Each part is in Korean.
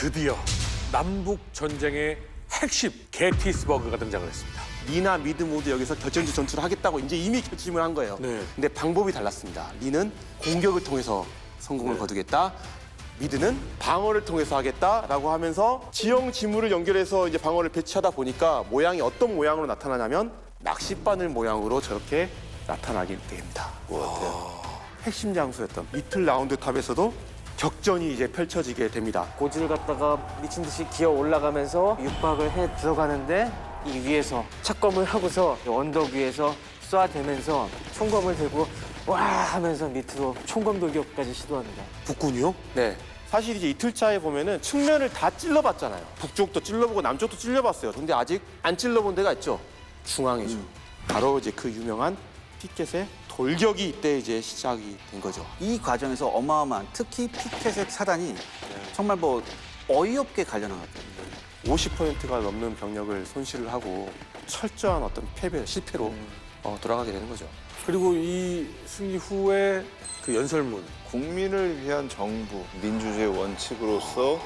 드디어 남북 전쟁의 핵심 게티스버그가 등장을 했습니다. 리나 미드 모두 여기서 결정적 전투를 하겠다고 이제 이미 결심을 한 거예요. 네. 근데 방법이 달랐습니다. 리는 공격을 통해서 성공을 거두겠다. 미드는 방어를 통해서 하겠다라고 하면서 지형 지물을 연결해서 이제 방어를 배치하다 보니까 모양이 어떤 모양으로 나타나냐면 낚싯바늘 모양으로 저렇게 나타나게 됩니다. 핵심 장소였던 리틀 라운드 탑에서도 격전이 이제 펼쳐지게 됩니다. 고지를 갖다가 미친 듯이 기어 올라가면서 육박을 해 들어가는데 이 위에서 착검을 하고서 언덕 위에서 쏴대면서 총검을 들고 와 하면서 밑으로 총검 돌격까지 시도합니다. 북군이요? 네. 사실 이제 이틀차에 보면은 측면을 다 찔러봤잖아요. 북쪽도 찔러보고 남쪽도 찔러봤어요. 근데 아직 안 찔러본 데가 있죠. 중앙이죠. 바로 이제 그 유명한 피켓의 돌격이 이때 이제 시작이 된 거죠. 이 과정에서 어마어마한 특히 피켓의 사단이 정말 뭐 어이없게 갈려나갔거든요. 50%가 넘는 병력을 손실을 하고 철저한 어떤 패배, 실패로 돌아가게 되는 거죠. 그리고 이 승리 후에 그 연설문. 국민을 위한 정부, 민주주의 원칙으로서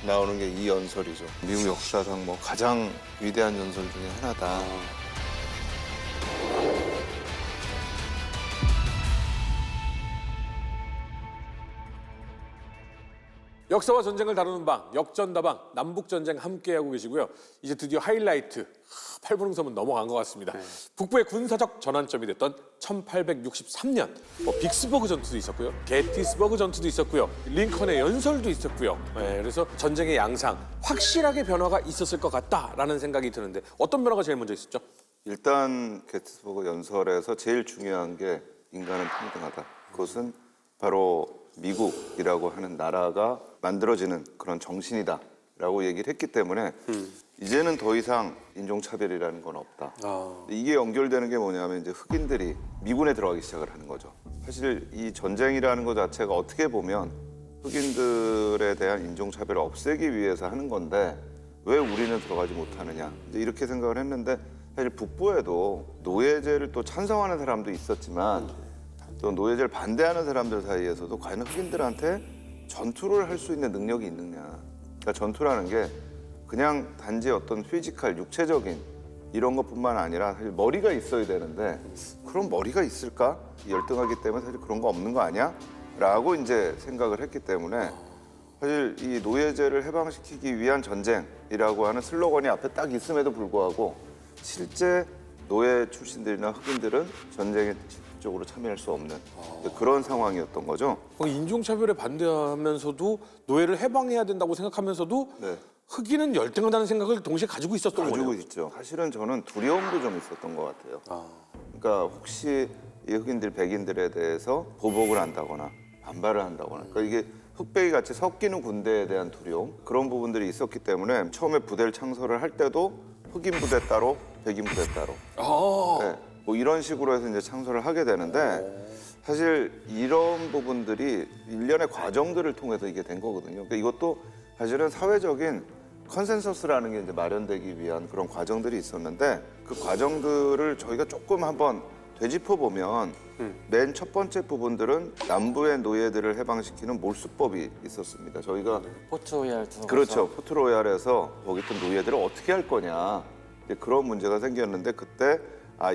나오는 게 이 연설이죠. 미국 역사상 뭐 가장 위대한 연설 중에 하나다. 역사와 전쟁을 다루는 방, 역전다방, 남북전쟁 함께하고 계시고요. 이제 드디어 하이라이트, 8분 흥선은 넘어간 것 같습니다. 북부의 군사적 전환점이 됐던 1863년, 빅스버그 전투도 있었고요. 게티스버그 전투도 있었고요. 링컨의 연설도 있었고요. 그래서 전쟁의 양상, 확실하게 변화가 있었을 것 같다라는 생각이 드는데 어떤 변화가 제일 먼저 있었죠? 일단 게티스버그 연설에서 제일 중요한 게 인간은 평등하다. 그것은 바로 미국이라고 하는 나라가 만들어지는 그런 정신이다라고 얘기를 했기 때문에 이제는 더 이상 인종차별이라는 건 없다. 이게 연결되는 게 뭐냐면 이제 흑인들이 미군에 들어가기 시작을 하는 거죠. 사실 이 전쟁이라는 것 자체가 어떻게 보면 흑인들에 대한 인종차별을 없애기 위해서 하는 건데 왜 우리는 들어가지 못하느냐 이제 이렇게 생각을 했는데 사실 북부에도 노예제를 또 찬성하는 사람도 있었지만 또 노예제를 반대하는 사람들 사이에서도 과연 흑인들한테 전투를 할 수 있는 능력이 있느냐. 그러니까 전투라는 게 그냥 단지 어떤 피지컬, 육체적인 이런 것뿐만 아니라 사실 머리가 있어야 되는데 그런 머리가 있을까? 열등하기 때문에 사실 그런 거 없는 거 아니야? 라고 이제 생각을 했기 때문에 사실 이 노예제를 해방시키기 위한 전쟁이라고 하는 슬로건이 앞에 딱 있음에도 불구하고 실제 노예 출신들이나 흑인들은 전쟁에 적으로 참여할 수 없는 그런 상황이었던 거죠. 인종차별에 반대하면서도 노예를 해방해야 된다고 생각하면서도 네. 흑인은 열등하다는 생각을 동시에 가지고 있었던 가지고 거예요. 있죠. 사실은 저는 두려움도 좀 있었던 것 같아요. 그러니까 혹시 이 흑인들, 백인들에 대해서 보복을 한다거나 반발을 한다거나 그러니까 이게 흑백이 같이 섞이는 군대에 대한 두려움 그런 부분들이 있었기 때문에 처음에 부대를 창설을 할 때도 흑인 부대 따로, 백인 부대 따로 네, 뭐 이런 식으로 해서 이제 창설을 하게 되는데 사실 이런 부분들이 일련의 과정들을 통해서 이게 된 거거든요. 그러니까 이것도 사실은 사회적인 컨센서스라는 게 이제 마련되기 위한 그런 과정들이 있었는데 그 과정들을 저희가 조금 한번 되짚어 보면 맨 첫 번째 부분들은 남부의 노예들을 해방시키는 몰수법이 있었습니다. 저희가 포트로얄 들어가서 그렇죠. 포트로얄에서 거기 있던 노예들을 어떻게 할 거냐 이제 그런 문제가 생겼는데 그때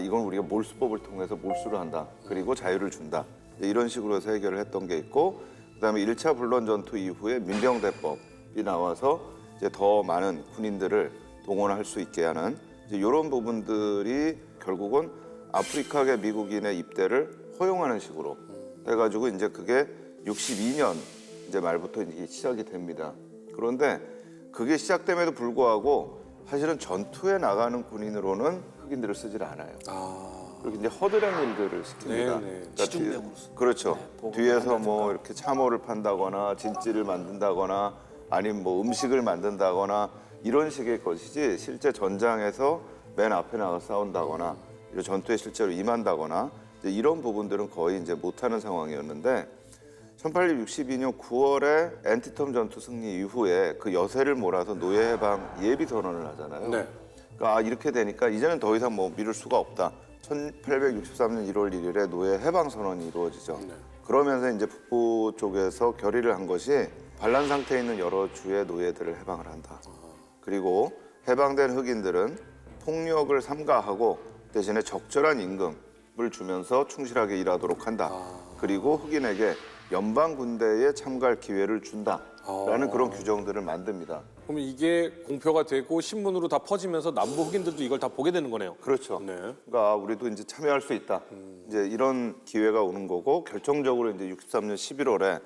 이건 우리가 몰수법을 통해서 몰수를 한다. 그리고 자유를 준다. 이런 식으로 해서 해결을 했던 게 있고 그다음에 1차 불런 전투 이후에 민병대법이 나와서 이제 더 많은 군인들을 동원할 수 있게 하는 이제 이런 부분들이 결국은 아프리카계 미국인의 입대를 허용하는 식으로 해가지고 이제 그게 62년 이제 말부터 이제 시작이 됩니다. 그런데 그게 시작됨에도 불구하고 사실은 전투에 나가는 군인으로는 흑인들을 쓰질 않아요. 그리고 이제 허드렛 일들을 시킵니다. 시중병으로 그렇죠. 뒤에서 뭐 이렇게 참호를 판다거나 진찌를 만든다거나 아니면 뭐 음식을 만든다거나 이런 식의 것이지 실제 전장에서 맨 앞에 나가 싸운다거나 이런 전투에 실제로 임한다거나 이제 이런 부분들은 거의 이제 못하는 상황이었는데 1862년 9월에 엔티텀 전투 승리 이후에 그 여세를 몰아서 노예 해방 예비 선언을 하잖아요. 네. 그러니까 이렇게 되니까 이제는 더 이상 뭐 미룰 수가 없다. 1863년 1월 1일에 노예 해방 선언이 이루어지죠. 그러면서 이제 북부 쪽에서 결의를 한 것이 반란 상태에 있는 여러 주의 노예들을 해방을 한다. 그리고 해방된 흑인들은 폭력을 삼가하고 대신에 적절한 임금을 주면서 충실하게 일하도록 한다. 그리고 흑인에게 연방 군대에 참가할 기회를 준다라는 그런 규정들을 만듭니다. 그러면 이게 공표가 되고 신문으로 다 퍼지면서 남부 흑인들도 이걸 다 보게 되는 거네요. 그렇죠. 네. 그러니까 우리도 이제 참여할 수 있다. 이제 이런 기회가 오는 거고 결정적으로 이제 63년 11월에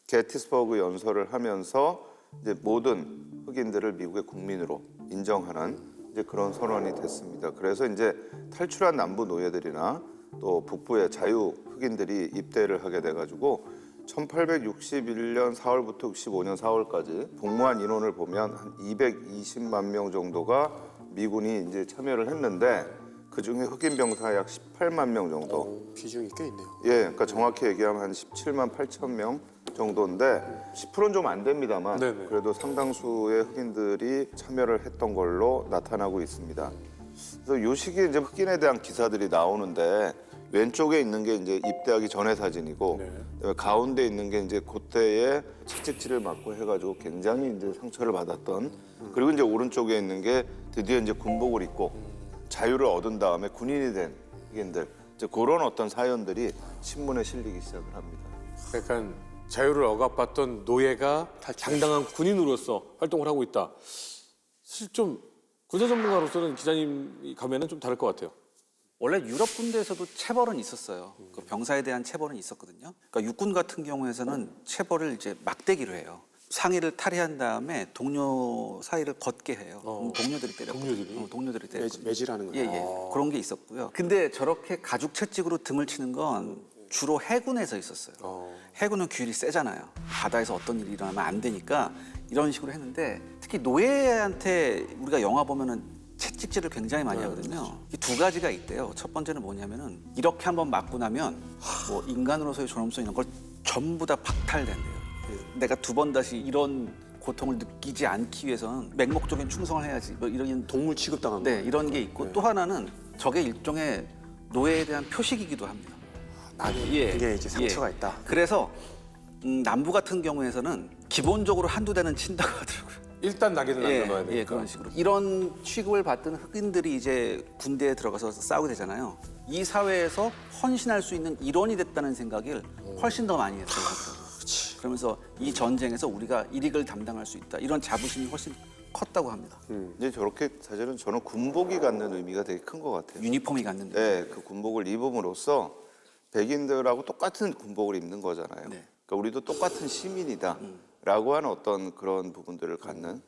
게티스버그 연설을 하면서 이제 모든 흑인들을 미국의 국민으로 인정하는 이제 그런 선언이 됐습니다. 그래서 이제 탈출한 남부 노예들이나 또 북부의 자유 흑인들이 입대를 하게 돼가지고 1861년 4월부터 65년 4월까지 복무한 인원을 보면 한 220만 명 정도가 미군이 이제 참여를 했는데 그 중에 흑인 병사 약 18만 명 정도. 비중이 꽤 있네요. 예, 그러니까 정확히 얘기하면 한 17만 8천 명 정도인데 10%는 좀 안 됩니다만 네네. 그래도 상당수의 흑인들이 참여를 했던 걸로 나타나고 있습니다. 그래서 요 시기에 이제 흑인에 대한 기사들이 나오는데 왼쪽에 있는 게 이제 입대하기 전의 사진이고 그다음에 가운데 있는 게 이제 그때의 채찍질을 맞고 해가지고 굉장히 이제 상처를 받았던 그리고 이제 오른쪽에 있는 게 드디어 이제 군복을 입고 자유를 얻은 다음에 군인이 된 흑인들 이제 그런 어떤 사연들이 신문에 실리기 시작을 합니다. 그러니까 자유를 억압받던 노예가 당당한 군인으로서 활동을 하고 있다. 사실 좀 군사 전문가로서는 기자님이 가면은 좀 다를 것 같아요. 원래 유럽 군대에서도 체벌은 있었어요. 그 병사에 대한 체벌은 있었거든요. 그러니까 육군 같은 경우에서는 체벌을 이제 막대기로 해요. 상의를 탈의한 다음에 동료 사이를 걷게 해요. 그럼 동료들이 때렸거든요. 동료들이 때렸거든요. 매질하는 거예요. 예, 예. 그런 게 있었고요. 근데 저렇게 가죽 채찍으로 등을 치는 건 주로 해군에서 있었어요. 해군은 규율이 세잖아요. 바다에서 어떤 일이 일어나면 안 되니까 이런 식으로 했는데 특히 노예한테 우리가 영화 보면은 채찍질을 굉장히 많이 하거든요. 이 두 가지가 있대요. 첫 번째는 뭐냐면은 이렇게 한번 맞고 나면 뭐 인간으로서의 존엄성 이런 걸 전부 다 박탈된대요. 내가 두 번 다시 이런 고통을 느끼지 않기 위해서는 맹목적인 충성을 해야지. 뭐 이런 동물 취급당한 거. 네, 이런 게 있고 또 하나는 저게 일종의 노예에 대한 표식이기도 합니다. 그게 이제 상처가 있다. 그래서 남부 같은 경우에서는 기본적으로 한두 대는 친다고 하더라고요. 일단 낙인을 남겨놔야 되니까. 예, 그런 식으로. 이런 취급을 받던 흑인들이 이제 군대에 들어가서 싸우게 되잖아요. 이 사회에서 헌신할 수 있는 일원이 됐다는 생각을 훨씬 더 많이 했어요. 그러면서 이 전쟁에서 우리가 일익을 담당할 수 있다. 이런 자부심이 훨씬 컸다고 합니다. 이제 저렇게 사실은 저는 군복이 갖는 의미가 되게 큰 것 같아요. 유니폼이 갖는 데 네, 그 군복을 입음으로써 백인들하고 똑같은 군복을 입는 거잖아요. 네. 그러니까 우리도 똑같은 시민이다라고 하는 어떤 그런 부분들을 갖는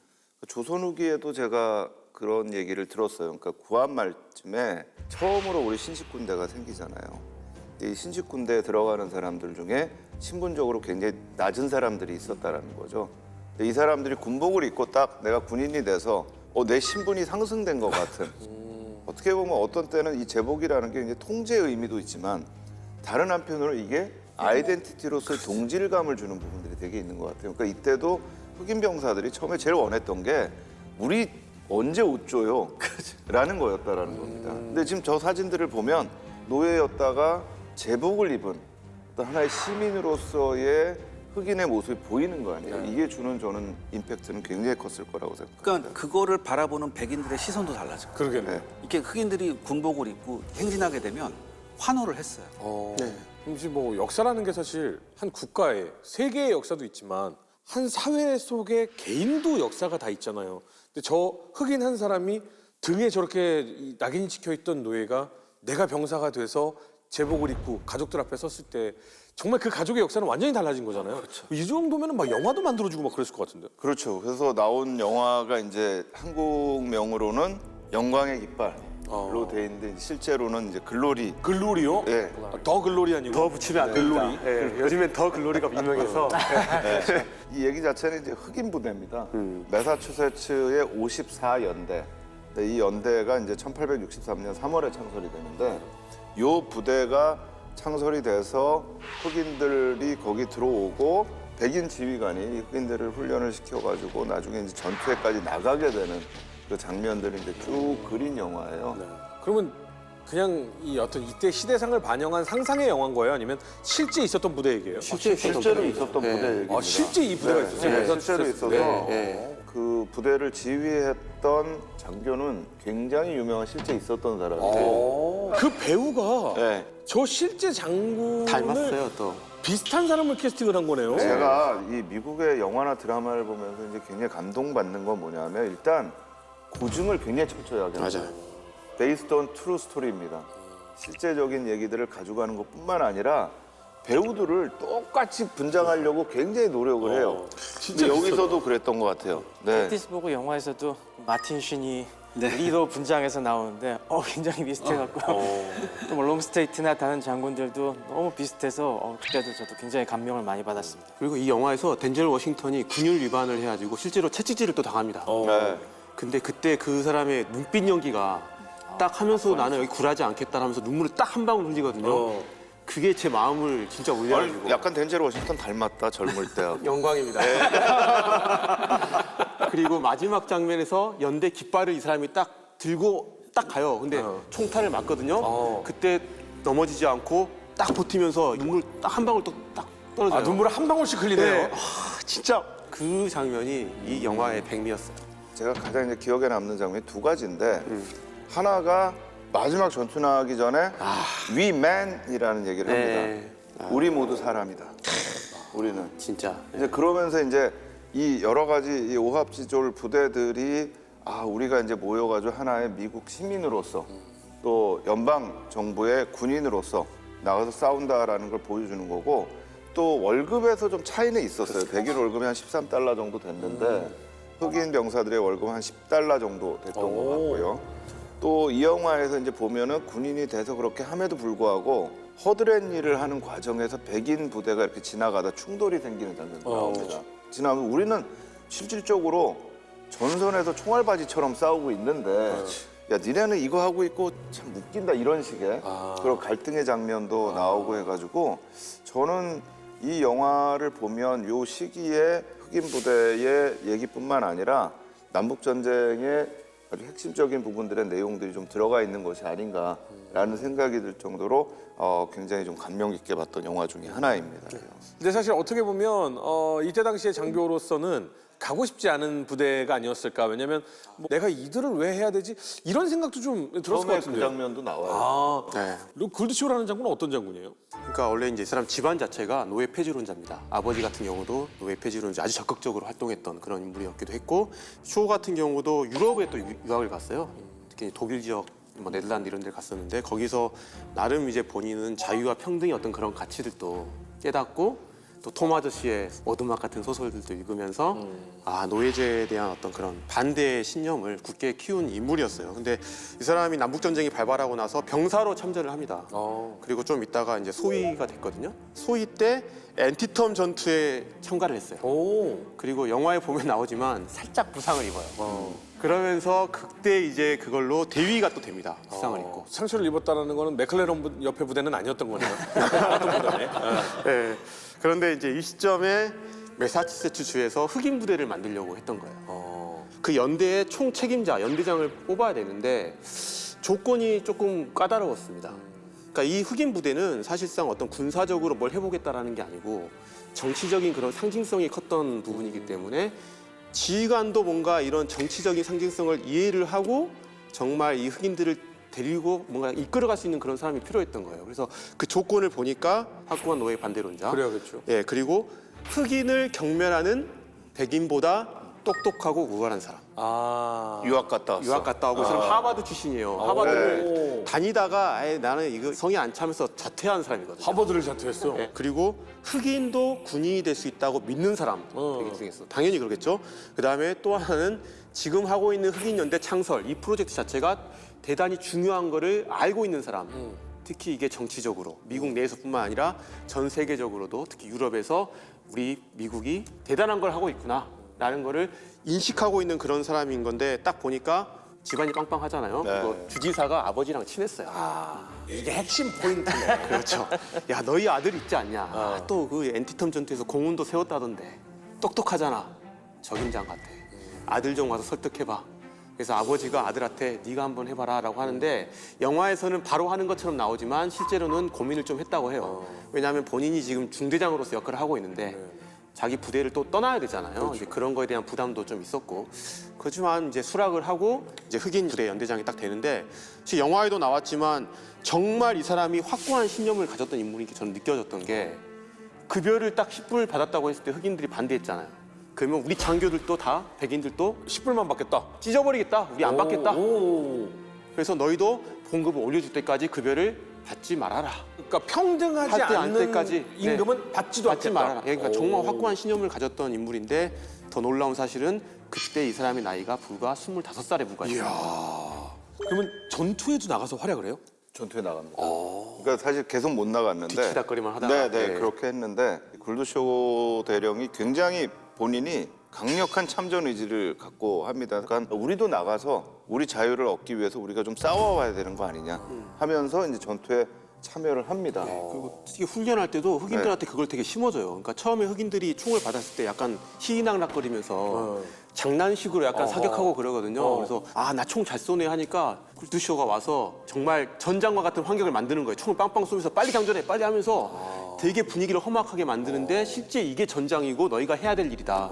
조선 후기에도 제가 그런 얘기를 들었어요. 그러니까 구한 말쯤에 처음으로 우리 신식군대가 생기잖아요. 이 신식군대에 들어가는 사람들 중에 신분적으로 굉장히 낮은 사람들이 있었다라는 거죠. 이 사람들이 군복을 입고 딱 내가 군인이 돼서 내 신분이 상승된 것 같은 어떻게 보면 어떤 때는 이 제복이라는 게 이제 통제의 의미도 있지만 다른 한편으로 이게 아이덴티티로서의 동질감을 주는 부분들이 되게 있는 것 같아요. 그러니까 이때도 흑인 병사들이 처음에 제일 원했던 게 우리 언제 옷 줘요? 라는 거였다라는 겁니다. 근데 지금 저 사진들을 보면 노예였다가 제복을 입은 어떤 하나의 시민으로서의 흑인의 모습이 보이는 거 아니에요? 이게 주는 저는 임팩트는 굉장히 컸을 거라고 생각합니다. 그러니까 그거를 바라보는 백인들의 시선도 달라져요. 그러겠네요. 이렇게 흑인들이 군복을 입고 행진하게 되면 환호를 했어요. 혹시 뭐 역사라는 게 사실 한 국가의 세계의 역사도 있지만 한 사회 속에 개인도 역사가 다 있잖아요. 근데 저 흑인 한 사람이 등에 저렇게 이 낙인이 찍혀 있던 노예가 내가 병사가 돼서 제복을 입고 가족들 앞에 섰을 때 정말 그 가족의 역사는 완전히 달라진 거잖아요. 이 정도면은 막 영화도 만들어주고 막 그랬을 것 같은데. 그렇죠. 그래서 나온 영화가 이제 한국명으로는 영광의 깃발로 돼 있는데 실제로는 이제 글로리. 글로리요? 예. 더 글로리 아니고 더 붙이면 안 됩니다. 예, 요즘엔 더 글로리가 유명해서. 이 얘기 자체는 이제 흑인 부대입니다. 매사추세츠의 54연대. 이 연대가 이제 1863년 3월에 창설이 되는데 이 부대가 창설이 돼서 흑인들이 거기 들어오고 백인 지휘관이 흑인들을 훈련을 시켜가지고 나중에 이제 전투에까지 나가게 되는 그 장면들을 이제 쭉 그린 영화예요. 그러면 그냥 이 어떤 이때 시대상을 반영한 상상의 영화인 거예요? 아니면 실제 있었던 부대 얘기예요? 실제로 있었던 부대 얘기입니다. 실제 이 부대가 있었어요? 네, 그래서 실제로 있어서 그 부대를 지휘했던 장교는 굉장히 유명한 실제 있었던 사람이에요. 그 배우가 네. 저 실제 장군을 닮았어요 또. 비슷한 사람을 캐스팅을 한 거네요. 제가 이 미국의 영화나 드라마를 보면서 이제 굉장히 감동받는 건 뭐냐면 일단 고증을 굉장히 철저히 하게 맞아요. Based on true story입니다. 실제적인 얘기들을 가져가는 것뿐만 아니라 배우들을 똑같이 분장하려고 굉장히 노력을 해요. 진짜 여기서도 그랬던 것 같아요. 네. 피츠버그 영화에서도 마틴 쉰이 리더 분장해서 나오는데 굉장히 비슷해갖고 또 뭐 롱스트레이트나 다른 장군들도 너무 비슷해서 그때도 저도 굉장히 감명을 많이 받았습니다. 그리고 이 영화에서 덴젤 워싱턴이 군율 위반을 해가지고 실제로 채찍질을 또 당합니다. 네. 근데 그때 그 사람의 눈빛 연기가 딱 하면서 나는 여기 굴하지 않겠다 하면서 눈물을 딱 한 방울 흘리거든요. 그게 제 마음을 진짜 울려가지고. 약간 덴젤 워싱턴 닮았다 젊을 때하고. 영광입니다. 그리고 마지막 장면에서 연대 깃발을 이 사람이 딱 들고 딱 가요. 근데 총탄을 맞거든요. 그때 넘어지지 않고 딱 버티면서 눈물 딱 한 방울 딱 떨어져요. 눈물 한 방울씩 흘리네요. 네. 진짜 그 장면이 이 영화의 백미였어요. 제가 가장 이제 기억에 남는 장면이 두 가지인데 하나가 마지막 전투 나가기 전에 We man이라는 얘기를 네. 합니다. 우리 모두 사람이다. 우리는 진짜. 이제 그러면서 이제 이 여러 가지 이 오합지졸 부대들이 우리가 이제 모여가지고 하나의 미국 시민으로서 또 연방 정부의 군인으로서 나가서 싸운다라는 걸 보여주는 거고 또 월급에서 좀 차이는 있었어요. 100일 월급이 한 13달러 정도 됐는데 흑인 병사들의 월급은 한 10달러 정도 됐던 것 같고요. 또 이 영화에서 이제 보면은 군인이 돼서 그렇게 함에도 불구하고 허드렛 일을 하는 과정에서 백인 부대가 이렇게 지나가다 충돌이 생기는 장면도 나옵니다. 지나면 우리는 실질적으로 전선에서 총알바지처럼 싸우고 있는데 야 니네는 이거 하고 있고 참 웃긴다 이런 식의 그런 갈등의 장면도 나오고 해가지고 저는 이 영화를 보면 요 시기에 흑인 부대의 얘기뿐만 아니라 남북 전쟁의 아주 핵심적인 부분들의 내용들이 좀 들어가 있는 것이 아닌가라는 생각이 들 정도로 굉장히 좀 감명 깊게 봤던 영화 중에 하나입니다. 근데 사실 어떻게 보면 이때 당시의 장교로서는 가고 싶지 않은 부대가 아니었을까. 왜냐면 뭐 내가 이들을 왜 해야 되지? 이런 생각도 좀 들었을 것 처음에 그 같은데요. 장면도 나와요. 네. 그리고 골드치오라는 장군은 어떤 장군이에요? 그러니까 원래 이제 이 사람 집안 자체가 노예 폐지론자입니다. 아버지 같은 경우도 노예 폐지론자 아주 적극적으로 활동했던 그런 인물이었기도 했고 슈 같은 경우도 유럽에 또 유학을 갔어요. 특히 독일 지역, 뭐 네덜란드 이런 데 갔었는데 거기서 나름 이제 본인은 자유와 평등의 어떤 그런 가치들도 깨닫고 또 톰 아저씨의 어둠막 같은 소설들도 읽으면서 노예제에 대한 어떤 그런 반대의 신념을 굳게 키운 인물이었어요. 근데 이 사람이 남북 전쟁이 발발하고 나서 병사로 참전을 합니다. 그리고 좀 있다가 이제 소위가 됐거든요. 소위 때 앤티텀 전투에 참가를 했어요. 그리고 영화에 보면 나오지만 살짝 부상을 입어요. 그러면서 그때 이제 그걸로 대위가 또 됩니다. 부상을 입고. 상처를 입었다는 거는 맥클레런 옆에 부대는 아니었던 거네요. 어떤 부대네. 네. 그런데 이제 이 시점에 매사추세츠 주에서 흑인 부대를 만들려고 했던 거예요. 그 연대의 총 책임자, 연대장을 뽑아야 되는데 조건이 조금 까다로웠습니다. 그러니까 이 흑인 부대는 사실상 어떤 군사적으로 뭘 해보겠다라는 게 아니고 정치적인 그런 상징성이 컸던 부분이기 때문에 지휘관도 뭔가 이런 정치적인 상징성을 이해를 하고 정말 이 흑인들을 데리고 뭔가 이끌어갈 수 있는 그런 사람이 필요했던 거예요. 그래서 그 조건을 보니까 확고한 노예 반대론자. 그래야겠죠. 예, 그리고 흑인을 경멸하는 백인보다 똑똑하고 우월한 사람. 유학 갔다 왔어. 유학 갔다 오고 이 사람 하버드 출신이에요. 하버드를 다니다가 나는 이거 성에 안 차면서 자퇴한 사람이거든요. 하버드를 자퇴했어. 예, 그리고 흑인도 군인이 될 수 있다고 믿는 사람 되게 중요했어. 당연히 그러겠죠. 그다음에 또 하나는 지금 하고 있는 흑인 연대 창설 이 프로젝트 자체가 대단히 중요한 거를 알고 있는 사람. 특히 이게 정치적으로 미국 내에서뿐만 아니라 전 세계적으로도 특히 유럽에서 우리 미국이 대단한 걸 하고 있구나라는 거를 인식하고 있는 그런 사람인 건데 딱 보니까 집안이 빵빵하잖아요. 그리고 주지사가 아버지랑 친했어요. 이게 핵심 포인트네. 그렇죠. 야, 너희 아들 있지 않냐. 또 그 앤티텀 전투에서 공훈도 세웠다던데. 똑똑하잖아. 적임장 같아. 아들 좀 와서 설득해봐. 그래서 아버지가 아들한테 네가 한번 해봐라라고 하는데 영화에서는 바로 하는 것처럼 나오지만 실제로는 고민을 좀 했다고 해요. 왜냐하면 본인이 지금 중대장으로서 역할을 하고 있는데 자기 부대를 또 떠나야 되잖아요. 이제 그런 거에 대한 부담도 좀 있었고 그렇지만 이제 수락을 하고 이제 흑인 부대 연대장이 딱 되는데 지금 영화에도 나왔지만 정말 이 사람이 확고한 신념을 가졌던 인물이 저는 느껴졌던 게 급여를 딱 10불 받았다고 했을 때 흑인들이 반대했잖아요. 그러면 우리 장교들도 다 백인들도 10불만 받겠다. 찢어버리겠다. 우리 안 받겠다. 오. 그래서 너희도 봉급을 올려줄 때까지 급여를 받지 말아라. 그러니까 평등하지 할때안 않는 때까지, 임금은 받지도 받지 않겠다. 말아라. 그러니까 정말 확고한 신념을 가졌던 인물인데 더 놀라운 사실은 그때 이 사람의 나이가 불과 25살에 불과했습니다. 그러면 전투에도 나가서 활약을 해요? 전투에 나갑니다. 그러니까 사실 계속 못 나갔는데 뒤치다꺼리만 하다가. 네, 네. 그렇게 했는데 굴드쇼 대령이 굉장히 본인이 강력한 참전 의지를 갖고 합니다. 그러니까 우리도 나가서 우리 자유를 얻기 위해서 우리가 좀 싸워와야 되는 거 아니냐 하면서 이제 전투에 참여를 합니다. 그리고 특히 훈련할 때도 흑인들한테 그걸 되게 심어줘요. 그러니까 처음에 흑인들이 총을 받았을 때 약간 희낙낙거리면서 장난식으로 약간 사격하고 그러거든요. 그래서 아, 나 총 잘 쏘네 하니까 굴드쇼가 와서 정말 전장과 같은 환경을 만드는 거예요. 총을 빵빵 쏘면서 빨리 장전해, 빨리 하면서 되게 분위기를 험악하게 만드는데 실제 이게 전장이고 너희가 해야 될 일이다.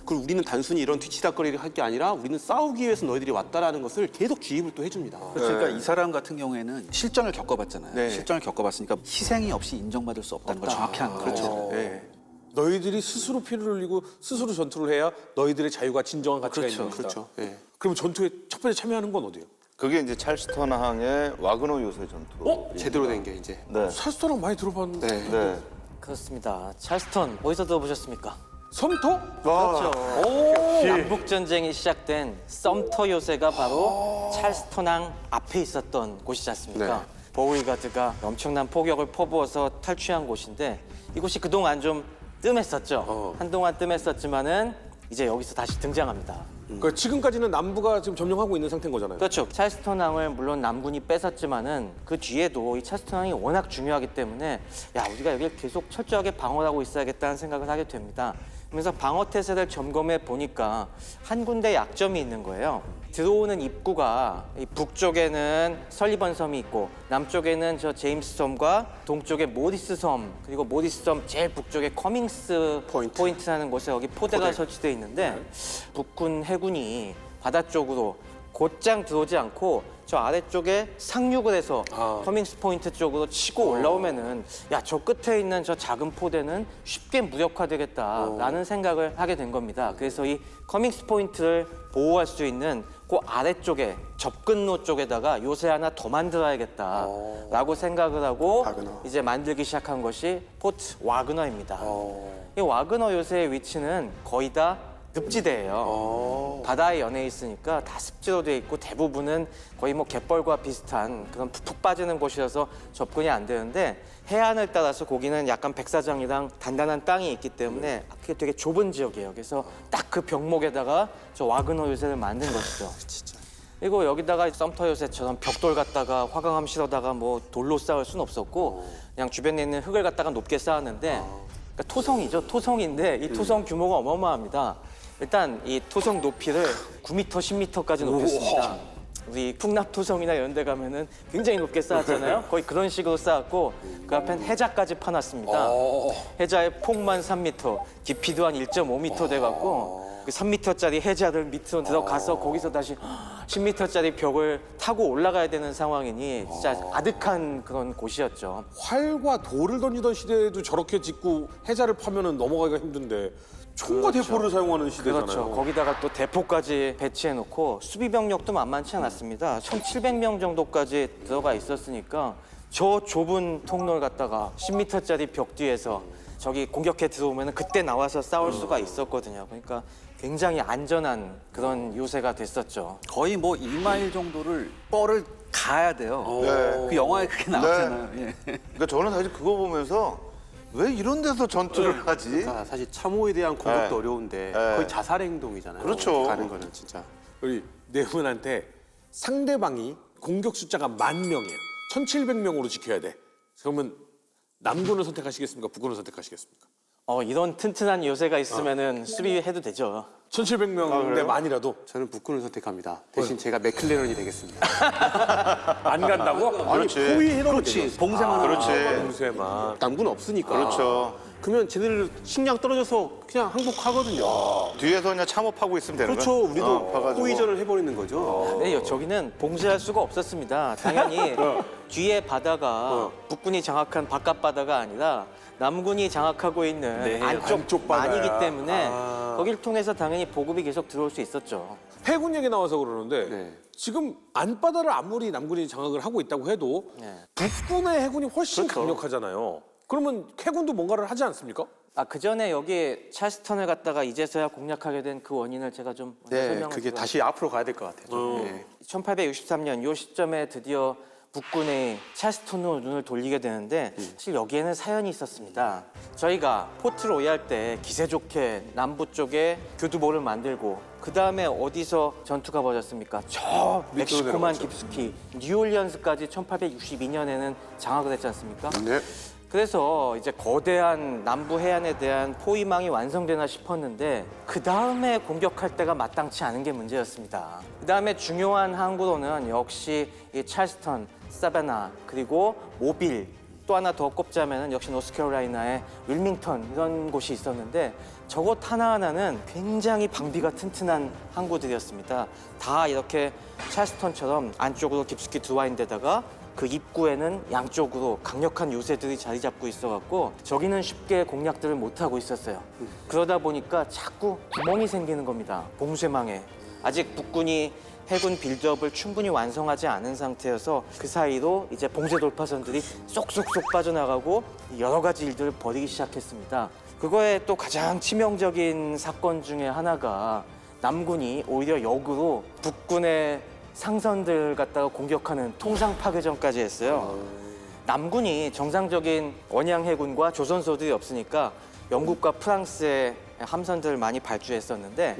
그리고 우리는 단순히 이런 뒤치다꺼리를 할 게 아니라 우리는 싸우기 위해서 너희들이 왔다라는 것을 계속 주입을 또 해줍니다. 그러니까 이 사람 같은 경우에는 실전을 겪어봤잖아요. 네. 실전을 겪어봤으니까 희생이 없이 인정받을 수 없다는 걸 정확히 아는 거죠. 그렇죠. 네. 너희들이 스스로 피를 흘리고 스스로 전투를 해야 너희들의 자유가 진정한 가치가 있는 것이다. 그렇죠. 네. 그럼 전투에 첫 번째 참여하는 건 어디예요? 그게 이제 찰스턴 항의 와그너 요새 전투. 제대로 된 게 이제. 네. 찰스턴은 많이 들어봤는데. 네. 그렇습니다. 찰스턴 어디서 들어보셨습니까? 섬터? 그렇죠. 남북 전쟁이 시작된 썸터 요새가 바로 찰스턴항 앞에 있었던 곳이지 않습니까? 네. 버우이가드가 엄청난 포격을 퍼부어서 탈취한 곳인데 이곳이 그동안 좀 뜸했었죠. 한동안 뜸했었지만은 이제 여기서 다시 등장합니다. 그러니까 지금까지는 남부가 지금 점령하고 있는 상태인 거잖아요. 그렇죠. 찰스턴항을 물론 남군이 뺏었지만은 그 뒤에도 이 찰스턴항이 워낙 중요하기 때문에 야, 우리가 여기를 계속 철저하게 방어를 하고 있어야겠다는 생각을 하게 됩니다. 그래서 방어 태세를 점검해 보니까 한 군데 약점이 있는 거예요. 들어오는 입구가 이 북쪽에는 설리번 섬이 있고 남쪽에는 저 제임스 섬과 동쪽에 모리스 섬 그리고 모리스 섬 제일 북쪽에 커밍스 포인트라는 곳에 여기 포대가 설치되어 있는데 북군 해군이 바다 쪽으로 곧장 들어오지 않고 저 아래쪽에 상륙을 해서 커밍스 포인트 쪽으로 치고 올라오면은 야, 저 끝에 있는 저 작은 포대는 쉽게 무력화되겠다라는 생각을 하게 된 겁니다. 그래서 이 커밍스 포인트를 보호할 수 있는 그 아래쪽에 접근로 쪽에다가 요새 하나 더 만들어야겠다라고 생각을 하고 와그너. 이제 만들기 시작한 것이 포트 와그너입니다. 이 와그너 요새의 위치는 거의 다 늪지대예요. 바다에 연해 있으니까 다 습지로 돼 있고 대부분은 거의 뭐 갯벌과 비슷한 그런 푹푹 빠지는 곳이라서 접근이 안 되는데 해안을 따라서 거기는 약간 백사장이랑 단단한 땅이 있기 때문에 그게 되게 좁은 지역이에요. 그래서 딱 그 벽목에다가 저 와그너 요새를 만든 것이죠. 그리고 여기다가 썸터 요새처럼 벽돌 갖다가 화강암 실어다가 뭐 돌로 쌓을 수는 없었고 그냥 주변에 있는 흙을 갖다가 높게 쌓았는데 그러니까 토성이죠. 토성인데 이 토성 규모가 어마어마합니다. 일단 이 토성 높이를 9m, 10m까지 높였습니다. 우리 풍납토성이나 이런 데 가면은 굉장히 높게 쌓았잖아요. 거의 그런 식으로 쌓았고 그 앞엔 해자까지 파놨습니다. 해자의 폭만 3m, 깊이도 한 1.5m 돼갖고 그 3m짜리 해자를 밑으로 들어가서 거기서 다시 10m짜리 벽을 타고 올라가야 되는 상황이니 진짜 아득한 그런 곳이었죠. 활과 돌을 던지던 시대에도 저렇게 짓고 해자를 파면은 넘어가기가 힘든데 총과 대포를 사용하는 시대잖아요. 그렇죠. 거기다가 또 대포까지 배치해놓고 수비 병력도 만만치 않았습니다. 1,700명 정도까지 들어가 있었으니까 저 좁은 통로를 갖다가 10m짜리 벽 뒤에서 저기 공격해 들어오면 그때 나와서 싸울 수가 있었거든요. 그러니까 굉장히 안전한 그런 요새가 됐었죠. 거의 뭐 1마일 정도를 뻘을 가야 돼요. 네. 그 영화에 그게 나오잖아요. 예. 그러니까 저는 사실 그거 보면서 왜 이런 데서 전투를 하지? 그러니까 사실 참호에 대한 공격도 네. 어려운데 네. 거의 자살 행동이잖아요. 그렇죠. 가는 거는 진짜. 우리 네 분한테 상대방이 공격 숫자가 10,000명이에요. 1,700명으로 지켜야 돼. 그러면 남군을 선택하시겠습니까? 북군을 선택하시겠습니까? 이런 튼튼한 요새가 있으면은 수비해도 되죠. 1,700명인데 만이라도 저는 북군을 선택합니다. 대신 제가 맥클레런이 되겠습니다. 안 간다고? 그렇지. 포위해놓으면 그렇지. 되죠. 봉쇄만 그렇지. 동세만. 남군 없으니까. 그렇죠. 그러면 쟤네들 식량 떨어져서 그냥 항복하거든요. 뒤에서 그냥 참업하고 있으면 되는 거야. 그렇죠. 우리도 봐가지고. 포위전을 해버리는 거죠. 네, 저기는 봉쇄할 수가 없었습니다. 당연히 뒤에 바다가 북군이 장악한 바깥 바다가 아니라 남군이 장악하고 있는 안쪽 바다야. 만이기 때문에 거길 통해서 당연히 보급이 계속 들어올 수 있었죠. 해군 얘기 나와서 그러는데 네. 지금 안바다를 아무리 남군이 장악을 하고 있다고 해도 네. 북군의 해군이 훨씬 강력하잖아요. 그러면 해군도 뭔가를 하지 않습니까? 그 전에 여기 찰스턴을 갔다가 이제서야 공략하게 된 그 원인을 제가 좀 네, 설명을 그게 드려요. 다시 앞으로 가야 될 것 같아요. 네. 1863년 이 시점에 드디어 북군의 찰스턴으로 눈을 돌리게 되는데 사실 여기에는 사연이 있었습니다. 저희가 포트 로얄 때 기세 좋게 남부 쪽에 교두보를 만들고 그 다음에 어디서 전투가 벌어졌습니까? 저 멕시코만 깊숙이 뉴올리언스까지 1862년에는 장악을 했지 않습니까? 네. 그래서 이제 거대한 남부 해안에 대한 포위망이 완성되나 싶었는데 그 다음에 공격할 때가 마땅치 않은 게 문제였습니다. 그 다음에 중요한 항구로는 역시 이 찰스턴, 사바나 그리고 모빌 또 하나 더 꼽자면 역시 노스캐롤라이나의 윌밍턴 이런 곳이 있었는데 저곳 하나하나는 굉장히 방비가 튼튼한 항구들이었습니다. 다 이렇게 찰스턴처럼 안쪽으로 깊숙이 들어와 있는 데다가 그 입구에는 양쪽으로 강력한 요새들이 자리 잡고 있어갖고 저기는 쉽게 공략들을 못하고 있었어요. 그러다 보니까 자꾸 구멍이 생기는 겁니다. 봉쇄망에. 아직 북군이 해군 빌드업을 충분히 완성하지 않은 상태여서 그 사이로 이제 봉쇄 돌파선들이 쏙쏙쏙 빠져나가고 여러 가지 일들을 벌이기 시작했습니다. 그거에 또 가장 치명적인 사건 중에 하나가 남군이 오히려 역으로 북군의 상선들 갖다가 공격하는 통상 파괴전까지 했어요. 남군이 정상적인 원양 해군과 조선소들이 없으니까 영국과 프랑스의 함선들을 많이 발주했었는데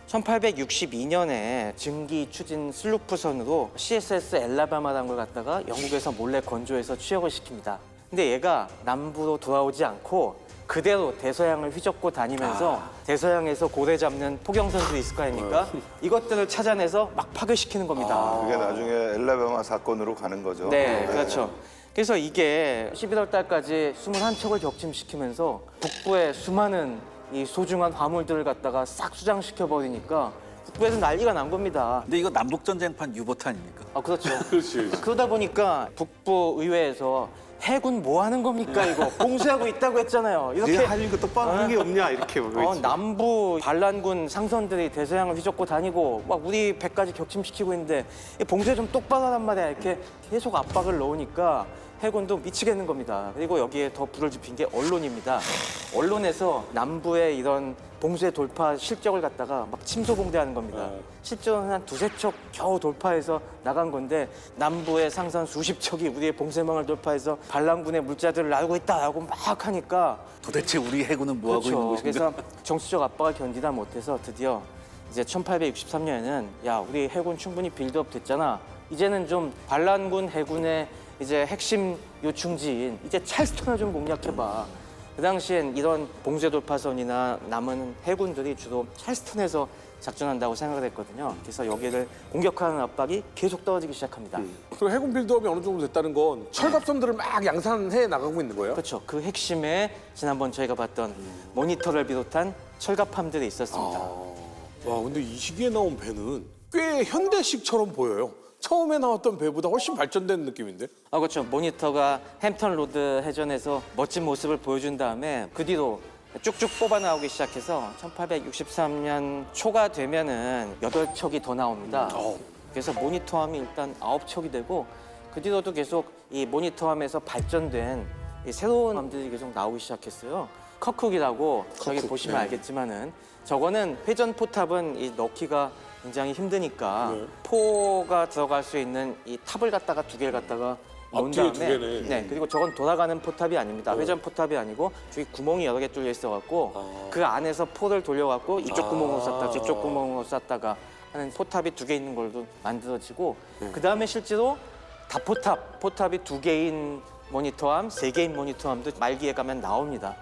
1862년에 증기 추진 슬루프선으로 CSS 엘라바마라는 걸 갖다가 영국에서 몰래 건조해서 취역을 시킵니다. 근데 얘가 남부로 돌아오지 않고 그대로 대서양을 휘젓고 다니면서 대서양에서 고래 잡는 포경선들이 있을 거 아닙니까? 이것들을 찾아내서 막 파괴시키는 겁니다. 그게 나중에 엘라베마 사건으로 가는 거죠. 네, 그렇죠. 그래서 이게 11월 달까지 21척을 격침시키면서 북부의 수많은 이 소중한 화물들을 갖다가 싹 수장시켜 버리니까 북부에서 난리가 난 겁니다. 근데 이거 남북전쟁판 유보트 아닙니까? 그렇죠. 그렇지. 그러다 보니까 북부 의회에서 해군 뭐 하는 겁니까 이거 봉쇄하고 있다고 했잖아요. 이렇게 네가 할 일 똑바로 하는 게 없냐 이렇게 물어있지. 남부 반란군 상선들이 대서양을 휘젓고 다니고 막 우리 배까지 격침시키고 있는데 이 봉쇄 좀 똑바로 하란 말이야. 이렇게 계속 압박을 넣으니까 해군도 미치겠는 겁니다. 그리고 여기에 더 불을 지핀 게 언론입니다. 언론에서 남부의 이런 봉쇄 돌파 실적을 갖다가 막 침소봉대하는 겁니다. 실제로는 한 두세 척 겨우 돌파해서 나간 건데 남부의 상선 수십 척이 우리의 봉쇄망을 돌파해서 반란군의 물자들을 나르고 있다라고 막 하니까 도대체 우리 해군은 뭐 하고 있는 그렇죠. 것인가? 그래서 정치적 압박을 견디다 못해서 드디어 이제 1863년에는 야 우리 해군 충분히 빌드업 됐잖아. 이제는 좀 반란군 해군의 이제 핵심 요충지인 이제 찰스턴을 좀 공략해봐. 그 당시엔 이런 봉쇄 돌파선이나 남은 해군들이 주로 찰스턴에서 작전한다고 생각을 했거든요. 그래서 여기를 공격하는 압박이 계속 떨어지기 시작합니다. 그리고 해군 빌드업이 어느 정도 됐다는 건 철갑선들을 막 양산해 나가고 있는 거예요? 그렇죠. 그 핵심에 지난번 저희가 봤던 모니터를 비롯한 철갑함들이 있었습니다. 와, 근데 이 시기에 나온 배는 꽤 현대식처럼 보여요. 처음에 나왔던 배보다 훨씬 발전된 느낌인데? 그렇죠. 모니터가 햄턴 로드 해전에서 멋진 모습을 보여준 다음에 그 뒤로 쭉쭉 뽑아 나오기 시작해서 1863년 초가 되면은 8척이 더 나옵니다. 그래서 모니터함이 일단 9척이 되고 그 뒤로도 계속 이 모니터함에서 발전된 이 새로운 함들이 계속 나오기 시작했어요. 커쿡이라고 저기 보시면 알겠지만은 저거는 회전 포탑은 이 넣기가 굉장히 힘드니까 포가 들어갈 수 있는 이 탑을 갖다가 두 개를 갖다가 놓은 앞뒤에 다음에 두 개네. 네, 그리고 저건 돌아가는 포탑이 아닙니다. 회전 포탑이 아니고 저기 구멍이 여러 개 뚫려 있어갖고 그 안에서 포를 돌려갖고 이쪽 구멍으로 쐈다가 저쪽 구멍으로 쐈다가 하는 포탑이 두 개 있는 걸로 만들어지고 그 다음에 실제로 다포탑, 포탑이 두 개인 모니터함, 세 개인 모니터함도 말기에 가면 나옵니다.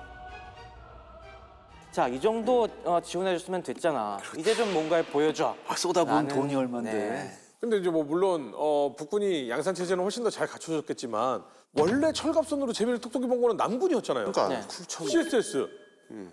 자, 이 정도 지원해줬으면 됐잖아. 이제 좀 뭔가를 보여줘. 쏟아부은 나는- 돈이 얼만데. 네. 근데 이제 뭐 물론 북군이 양산 체제는 훨씬 더 잘 갖춰졌겠지만 원래 철갑선으로 재미를 톡톡히 본 거는 남군이었잖아요. 그러니까 네. CSS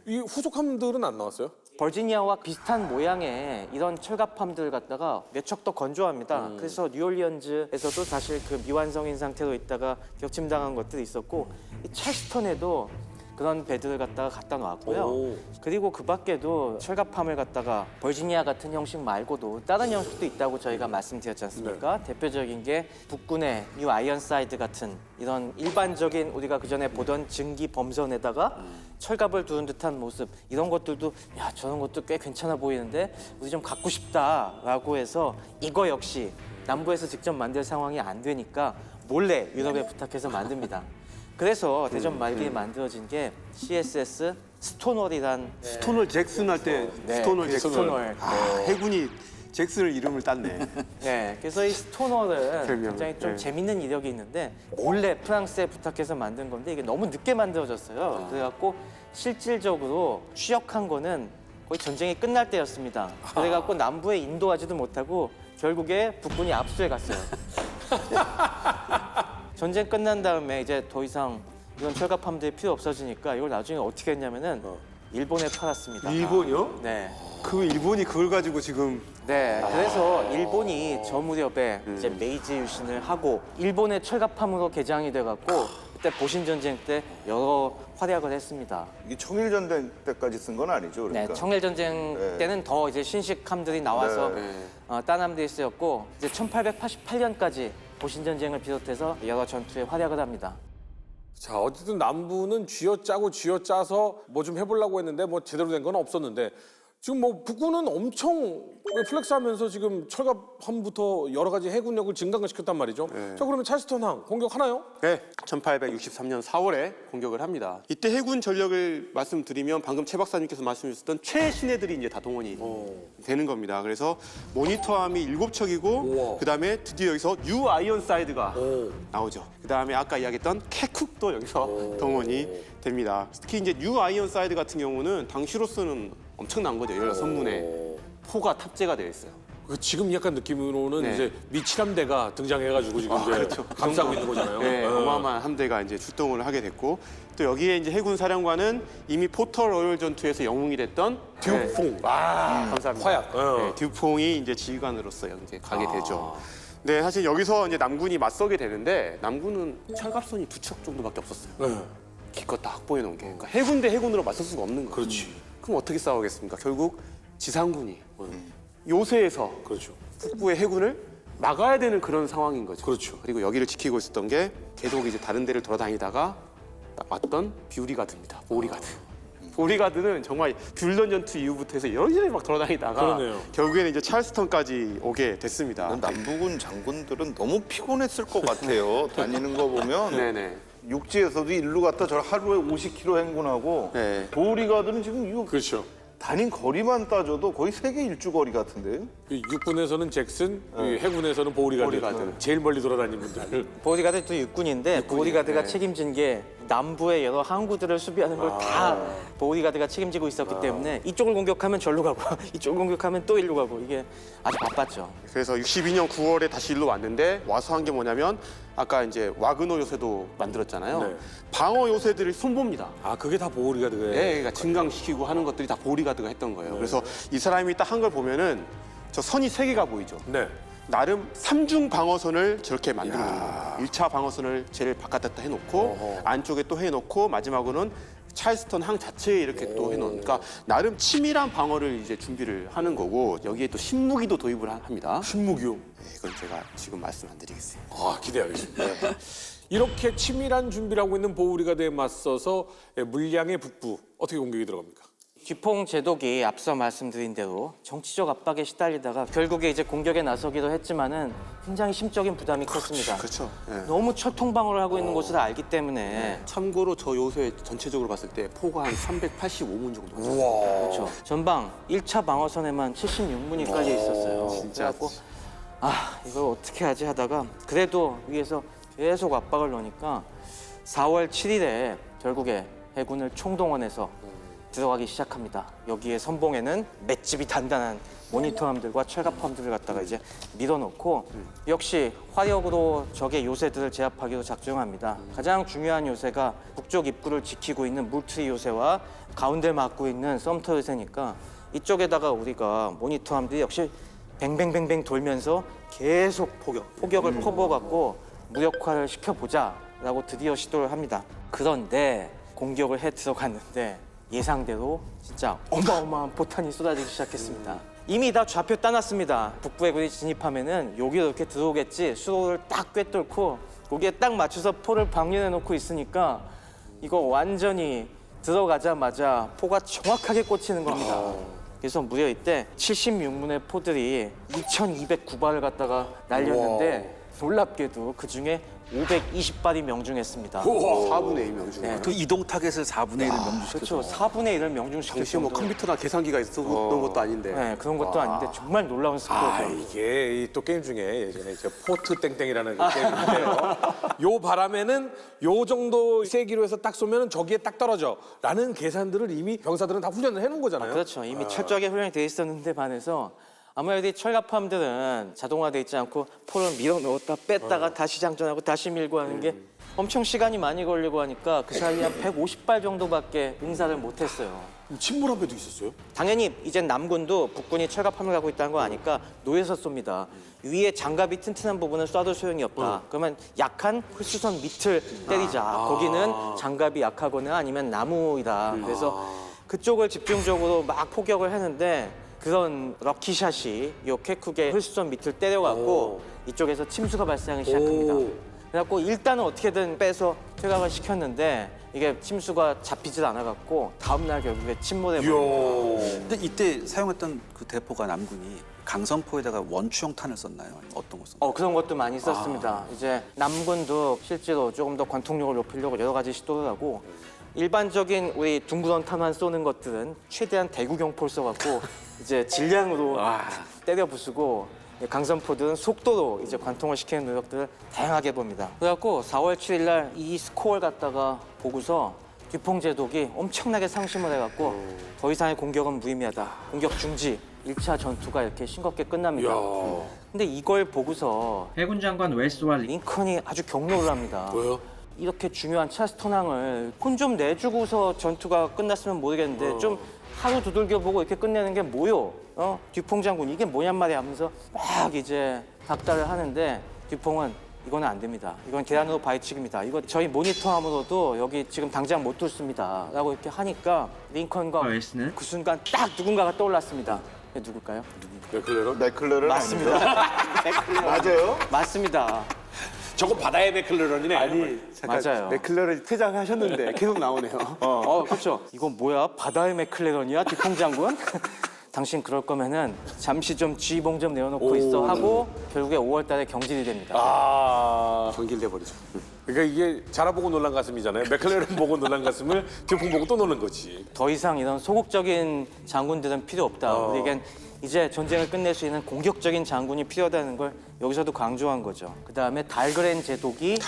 이 후속함들은 안 나왔어요? 버지니아와 비슷한 모양의 이런 철갑함들 갖다가 몇 척 더 건조합니다. 그래서 뉴올리언즈에서도 사실 그 미완성인 상태로 있다가 격침당한 것들이 있었고 이 찰스턴에도 그런 배들을 갖다 놨고요. 오. 그리고 그 밖에도 철갑함을 갖다가 버지니아 같은 형식 말고도 다른 형식도 있다고 저희가 말씀드렸지 않습니까? 대표적인 게 북군의 뉴 아이언사이드 같은 이런 일반적인 우리가 그전에 보던 증기 범선에다가 철갑을 두른 듯한 모습 이런 것들도 야 저런 것도 꽤 괜찮아 보이는데 우리 좀 갖고 싶다라고 해서 이거 역시 남부에서 직접 만들 상황이 안 되니까 몰래 유럽에 부탁해서 만듭니다. 그래서 대전 말기에 만들어진 게 CSS 스토널이란 스토널 잭슨 할 때 네, 스토널 그 잭슨. 스토널. 해군이 잭슨을 이름을 땄네. 네, 그래서 이 스토널은 별명. 굉장히 좀 네. 재밌는 이력이 있는데 몰래 프랑스에 부탁해서 만든 건데 이게 너무 늦게 만들어졌어요. 그래갖고 실질적으로 취역한 거는 거의 전쟁이 끝날 때였습니다. 그래갖고 남부에 인도하지도 못하고 결국에 북군이 압수해 갔어요. 전쟁 끝난 다음에 이제 더 이상 이런 철갑함들이 필요 없어지니까 이걸 나중에 어떻게 했냐면은 일본에 팔았습니다. 일본이요? 네. 그 일본이 그걸 가지고 지금 네, 그래서 일본이 저 무렵에 이제 메이지 유신을 하고 일본의 철갑함으로 개장이 돼갖고 그때 보신 전쟁 때 여러 활약을 했습니다. 이게 청일전쟁 때까지 쓴 건 아니죠, 그러니까. 네, 청일 전쟁 네. 때는 더 이제 신식함들이 나와서 네. 따남들이 쓰였고 이제 1888년까지 보신 전쟁을 비롯해서 여러 전투에 활약을 합니다. 자, 어쨌든 남부는 쥐어짜서 뭐 좀 해보려고 했는데 뭐 제대로 된 건 없었는데 지금 뭐 북군은 엄청 플렉스하면서 지금 철갑함부터 여러 가지 해군력을 증강시켰단 말이죠. 자, 그러면 찰스턴항 공격하나요? 네, 1863년 4월에 공격을 합니다. 이때 해군 전력을 말씀드리면 방금 최 박사님께서 말씀하셨던 최신애들이 이제 다 동원이 되는 겁니다. 그래서 모니터함이 7척이고 우와. 그다음에 드디어 여기서 뉴 아이언사이드가 나오죠. 그다음에 아까 이야기했던 캐쿡도 여기서 동원이 됩니다. 특히 이제 뉴 아이언사이드 같은 경우는 당시로서는 엄청난 거죠. 16문의 포가 탑재가 되어 있어요. 그 지금 약간 느낌으로는 네. 이제 미칠함대가 등장해가지고 지금 이제 감싸고 있는 거잖아요. 네, 어마어마한 함대가 이제 출동을 하게 됐고 또 여기에 이제 해군 사령관은 이미 포터 로열 전투에서 영웅이 됐던 듀퐁. 감사합니다. 화약. 네, 듀퐁이 이제 지휘관으로서 이제 가게 되죠. 네, 사실 여기서 이제 남군이 맞서게 되는데 남군은 철갑선이 2척 정도밖에 없었어요. 네. 기껏 다 확보해 놓은 게. 그러니까 해군 대 해군으로 맞설 수가 없는 거예요. 그렇지. 그럼 어떻게 싸우겠습니까? 결국 지상군이 요새에서 그렇죠. 북부의 해군을 막아야 되는 그런 상황인 거죠. 그렇죠. 그리고 여기를 지키고 있었던 게 계속 이제 다른 데를 돌아다니다가 왔던 비우리가드입니다. 보우리가드. 보우리가드는 정말 뷰런 전투 이후부터 해서 여러 지를 막 돌아다니다가 그러네요. 결국에는 이제 찰스턴까지 오게 됐습니다. 남부군 장군들은 너무 피곤했을 것 같아요. 다니는 거 보면 네네. 육지에서도 일로 갔다 저 하루에 50km 행군하고 네. 보우리가드는 지금 이거 그렇죠. 다닌 거리만 따져도 거의 세계 일주 거리 같은데요. 이 육군에서는 잭슨, 이 해군에서는 보우리가드. 보우리가드. 제일 멀리 돌아다니는 분들. 보우리가드도 육군인데 보우리가드가 책임진 게 남부의 여러 항구들을 수비하는 걸 다 보우리가드가 책임지고 있었기 때문에 이쪽을 공격하면 절로 가고 이쪽을 공격하면 또 일로 가고 이게 아주 바빴죠. 그래서 62년 9월에 다시 일로 왔는데 와서 한 게 뭐냐면 아까 이제 와그너 요새도 만들었잖아요. 네. 방어 요새들을 손봅니다. 아, 그게 다 보우리가드예요? 네, 그러니까 증강시키고 하는 것들이 다 보우리가드가 했던 거예요. 그래서 이 사람이 딱 한 걸 보면은 저 선이 3개가 보이죠. 네. 나름 3중 방어선을 저렇게 만들어 놓은 거예요. 1차 방어선을 제일 바깥에다 해놓고 안쪽에 또 해놓고 마지막으로는 찰스턴 항 자체에 이렇게 또 해놓은. 그러니까 나름 치밀한 방어를 이제 준비를 하는 거고 여기에 또 신무기도 도입을 합니다. 신무기요. 네, 이건 제가 지금 말씀 안 드리겠어요. 아, 기대하겠습니다. 이렇게 치밀한 준비를 하고 있는 보우리가드에 맞서서 물량의 북부 어떻게 공격이 들어갑니까? 듀퐁 제독이 앞서 말씀드린 대로 정치적 압박에 시달리다가 결국에 이제 공격에 나서기도 했지만은 굉장히 심적인 부담이 컸습니다. 그렇죠. 네. 너무 철통 방어를 하고 있는 것을 알기 때문에 참고로 저 요새 전체적으로 봤을 때 포가 한 385문 정도. 그렇죠. 전방 1차 방어선에만 76문이 깔려 있었어요. 진짜. 그래갖고 아 이걸 어떻게 하지 하다가 그래도 위에서 계속 압박을 넣으니까 4월 7일에 결국에 해군을 총동원해서 들어가기 시작합니다. 여기에 선봉에는 맷집이 단단한 모니터함들과 철갑함들을 갖다가 이제 밀어넣고 역시 화력으로 적의 요새들을 제압하기로 작정합니다. 가장 중요한 요새가 북쪽 입구를 지키고 있는 물트리 요새와 가운데 막고 있는 썸터 요새니까 이쪽에다가 우리가 모니터함들이 역시 뱅뱅뱅뱅 돌면서 계속 포격을 퍼부어갖고 무력화를 시켜보자라고 드디어 시도를 합니다. 그런데 공격을 해 들어갔는데 예상대로 진짜 어마어마한 포탄이 쏟아지기 시작했습니다. 이미 다 좌표 따놨습니다. 북부 해군이 진입하면은 여기로 이렇게 들어오겠지. 수로를 딱 꿰뚫고 거기에 딱 맞춰서 포를 방면해 놓고 있으니까 이거 완전히 들어가자마자 포가 정확하게 꽂히는 겁니다. 그래서 무려 이때 76문의 포들이 2,209발을 갖다가 날렸는데 놀랍게도 그 중에 520발이 명중했습니다. 4분의 1 명중. 네. 그 이동 타겟을 4분의 1을 명중시켜서 그렇죠. 4분의 1을 명중시킬 당시 뭐 정도로. 컴퓨터나 계산기가 있었던 것도 아닌데. 네, 그런 것도 아닌데 정말 놀라운 스코어죠. 이게 이또 게임 중에 예전에 저 포트 땡땡이라는 그 게임인데요. 요 바람에는 요 정도 세기로 해서 딱 쏘면 저기에 딱 떨어져라는 계산들을 이미 병사들은 다 훈련을 해놓은 거잖아요. 그렇죠. 이미 철저하게 훈련이 돼 있었는데 반해서 아무래도 이 철갑함들은 자동화돼 있지 않고 포를 밀어 넣었다 뺐다가 다시 장전하고 다시 밀고 하는 게 엄청 시간이 많이 걸리고 하니까 그 사이에 한 150발 정도밖에 응사를 못했어요. 침몰한 배도 있었어요? 당연히 이젠 남군도 북군이 철갑함을 갖고 있다는 거 아니까 노에서 쏩니다. 위에 장갑이 튼튼한 부분은 쏴도 소용이 없다. 그러면 약한 홀수선 밑을 때리자. 거기는 장갑이 약하거나 아니면 나무이다. 그래서 그쪽을 집중적으로 막 포격을 했는데 그런 럭키샷이 요 케쿡의 홀수선 밑을 때려갖고 이쪽에서 침수가 발생하기 시작합니다. 그래갖고 일단은 어떻게든 빼서 퇴각을 시켰는데 이게 침수가 잡히질 않아갖고 다음날 결국에 침몰해버립니다. 근데 이때 사용했던 그 대포가 남군이 강선포에다가 원추형 탄을 썼나요? 아니면 어떤 걸 썼나요? 그런 것도 많이 썼습니다. 이제 남군도 실제로 조금 더 관통력을 높이려고 여러 가지 시도를 하고 일반적인 우리 둥그런 탄환 쏘는 것들은 최대한 대구경포를 써갖고 이제 질량으로 때려 부수고 강선포들은 속도로 이제 관통을 시키는 노력들을 다양하게 봅니다. 그래갖고 4월 7일 날 이 스코어를 갖다가 보고서 듀퐁 제독이 엄청나게 상심을 해갖고 더 이상의 공격은 무의미하다. 공격 중지. 1차 전투가 이렇게 싱겁게 끝납니다. 근데 이걸 보고서 해군 장관 웰스와 링컨이 아주 경로를 합니다. 왜요? 이렇게 중요한 찰스턴항을 혼 좀 내주고서 전투가 끝났으면 모르겠는데 좀 하루 두들겨 보고 이렇게 끝내는 게 뭐요? 듀퐁 장군 이게 뭐냔 말이야 하면서 막 이제 닥달을 하는데 듀퐁은 이거는 안 됩니다. 이건 계란으로 바위치기입니다. 이거 저희 모니터함으로도 여기 지금 당장 못 뚫습니다. 라고 이렇게 하니까 링컨과 웰스는 그 순간 딱 누군가가 떠올랐습니다. 누굴까요? 맥클레런? 맥클레런 맞습니다. 맞아요? 맞습니다. 저거 바다의 맥클레런이네. 아니, 잠깐 맞아요. 맥클레런이 퇴장하셨는데 계속 나오네요. 그렇죠. 이건 뭐야? 바다의 맥클레런이야? 듀퐁 장군? 당신 그럴 거면은 잠시 좀 지휘봉 좀 내어놓고 있어 하고 결국에 5월 달에 경질이 됩니다. 경길돼 버리죠. 그러니까 이게 자라보고 놀란 가슴이잖아요. 맥클레런 보고 놀란 가슴을 듀퐁 보고 또 노는 거지. 더 이상 이런 소극적인 장군들은 필요 없다. 우리에겐 이제 전쟁을 끝낼 수 있는 공격적인 장군이 필요하다는 걸 여기서도 강조한 거죠. 그다음에 달그렌 제독이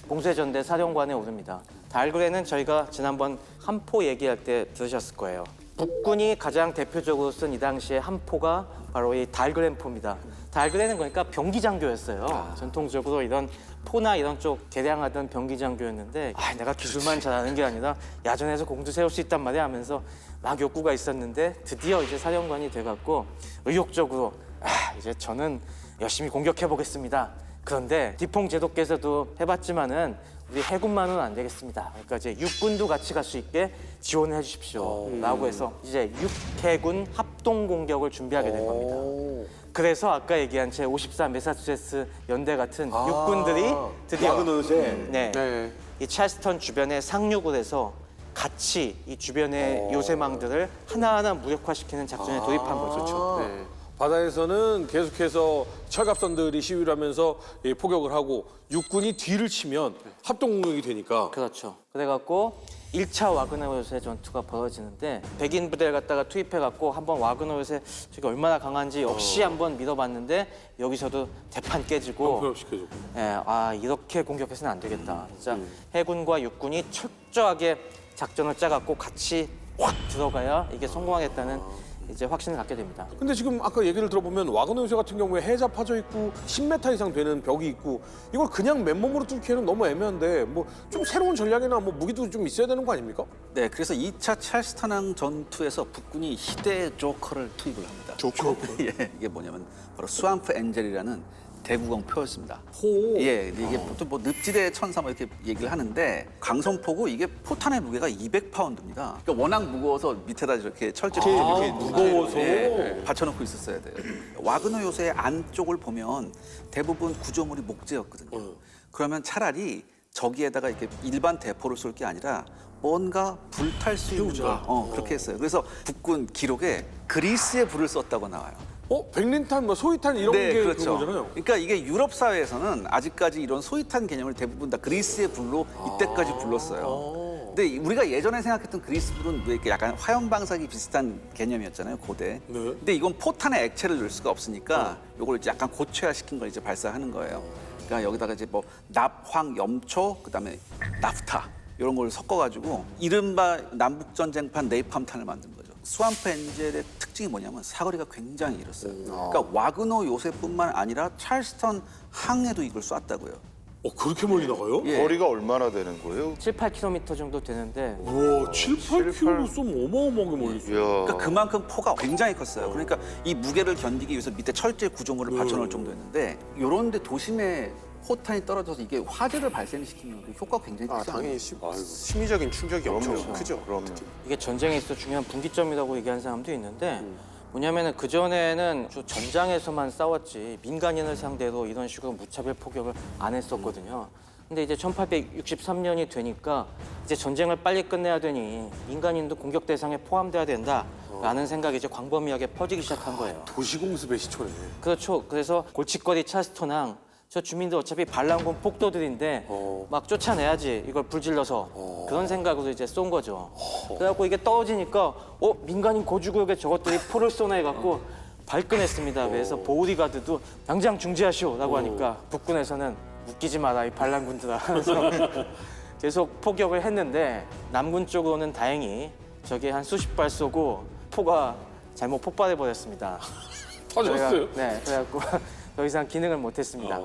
공세전대 사령관에 오릅니다. 달그렌은 저희가 지난번 함포 얘기할 때 들으셨을 거예요. 북군이 가장 대표적으로 쓴 이 당시의 함포가 바로 이 달그렌포입니다. 달그렌은 그러니까 병기장교였어요. 전통적으로 이런 포나 이런 쪽 개량하던 병기장교였는데 내가 기술만 잘하는 게 아니라 야전에서 공도 세울 수 있단 말이야 하면서 막 욕구가 있었는데 드디어 이제 사령관이 돼갖고 의욕적으로 이제 저는 열심히 공격해 보겠습니다. 그런데 듀퐁 제독께서도 해봤지만은 우리 해군만은 안 되겠습니다. 그러니까 이제 육군도 같이 갈 수 있게 지원을 해주십시오.라고 해서 이제 육해군 합동 공격을 준비하게 된 겁니다. 그래서 아까 얘기한 제 54 매사추세츠 연대 같은 육군들이 드디어 네. 이 찰스턴 주변에 상륙을 해서 같이 이 주변의 요새망들을 하나하나 무력화시키는 작전에 돌입한 거죠. 네. 바다에서는 계속해서 철갑선들이 시위를 하면서 포격을 하고 육군이 뒤를 치면 합동 공격이 되니까 그렇죠. 그래갖고 1차 와그너 요새 전투가 벌어지는데 백인 부대를 갖다가 투입해갖고 한번 와그너 요새 저게 얼마나 강한지 역시 한번 믿어봤는데 여기서도 대판 깨지고 포격시켜주고. 이렇게 공격해서는 안 되겠다. 진짜 해군과 육군이 철저하게 작전을 짜갖고 같이 확 들어가야 이게 성공하겠다는 이제 확신을 갖게 됩니다. 근데 지금 아까 얘기를 들어보면 와그너 요새 같은 경우에 해자 파져 있고 10m 이상 되는 벽이 있고 이걸 그냥 맨몸으로 뚫기에는 너무 애매한데 뭐 좀 새로운 전략이나 뭐 무기도 좀 있어야 되는 거 아닙니까? 네, 그래서 2차 찰스타낭 전투에서 북군이 희대의 조커를 투입을 합니다. 조커? 예, 이게 뭐냐면 바로 스왑프 엔젤이라는 대구공 표였습니다. 예, 근데 이게 보통 뭐 늪지대 천사 뭐 이렇게 얘기를 하는데 강성포고 이게 포탄의 무게가 200파운드입니다. 그러니까 워낙 무거워서 밑에다 이렇게 철제를 이렇게 무거워서? 예, 받쳐놓고 있었어야 돼요. 와그너 요새의 안쪽을 보면 대부분 구조물이 목재였거든요. 그러면 차라리 저기에다가 이렇게 일반 대포를 쏠 게 아니라 뭔가 불탈 수 있는 거 그렇게 했어요. 그래서 북군 기록에 그리스의 불을 썼다고 나와요. 백린탄, 뭐 소위탄 이런 게 그런 거잖아요. 그러니까 이게 유럽 사회에서는 아직까지 이런 소위탄 개념을 대부분 다 그리스의 불로 이때까지 불렀어요. 근데 우리가 예전에 생각했던 그리스 불은 왜 이렇게 약간 화염 방사기 비슷한 개념이었잖아요, 고대. 네. 근데 이건 포탄에 액체를 넣을 수가 없으니까 이걸 이제 약간 고체화시킨 걸 이제 발사하는 거예요. 그러니까 여기다가 이제 뭐 납황, 염초, 그다음에 나프타 이런 걸 섞어가지고 이른바 남북 전쟁판 네이팜탄을 만든 거죠. 스왑프 엔젤의 특징이 뭐냐면 사거리가 굉장히 길었어요. 그러니까 와그너 요새뿐만 아니라 찰스턴 항에도 이걸 쐈다고요. 그렇게 멀리 나가요? 예. 거리가 얼마나 되는 거예요? 7, 8km 정도 되는데 와, 7, 8km 쏘면 어마어마하게 멀리 쏘. 이야. 그러니까 그만큼 포가 굉장히 컸어요. 그러니까 이 무게를 견디기 위해서 밑에 철제 구조물을 받쳐놓을 정도였는데 이런 데 도심에 포탄이 떨어져서 이게 화재를 발생시키면 그 효과가 굉장히 크잖아요. 당연히 심리적인 충격이 엄청 크죠. 그럼요. 이게 전쟁에 있어 중요한 분기점이라고 얘기하는 사람도 있는데 뭐냐면은 그전에는 주 전장에서만 싸웠지 민간인을 상대로 이런 식으로 무차별 포격을 안 했었거든요. 근데 이제 1863년이 되니까 이제 전쟁을 빨리 끝내야 되니 민간인도 공격 대상에 포함돼야 된다라는 생각이 이제 광범위하게 퍼지기 시작한 거예요. 도시공습의 시초네. 그렇죠. 그래서 골칫거리 찰스턴항 저 주민들 어차피 반란군 폭도들인데 막 쫓아내야지 이걸 불질러서 그런 생각으로 이제 쏜 거죠. 그래갖고 이게 떨어지니까 민간인 거주구역에 저것들이 포를 쏘나 해갖고 발끈했습니다. 그래서 보디가드도 당장 중지하시오라고 하니까 북군에서는 웃기지 마라 이 반란군들아 하면서 계속 포격을 했는데 남군 쪽으로는 다행히 저게 한 수십 발 쏘고 포가 잘못 폭발해 버렸습니다. 터졌어요? 네, 그래갖고 더 이상 기능을 못했습니다.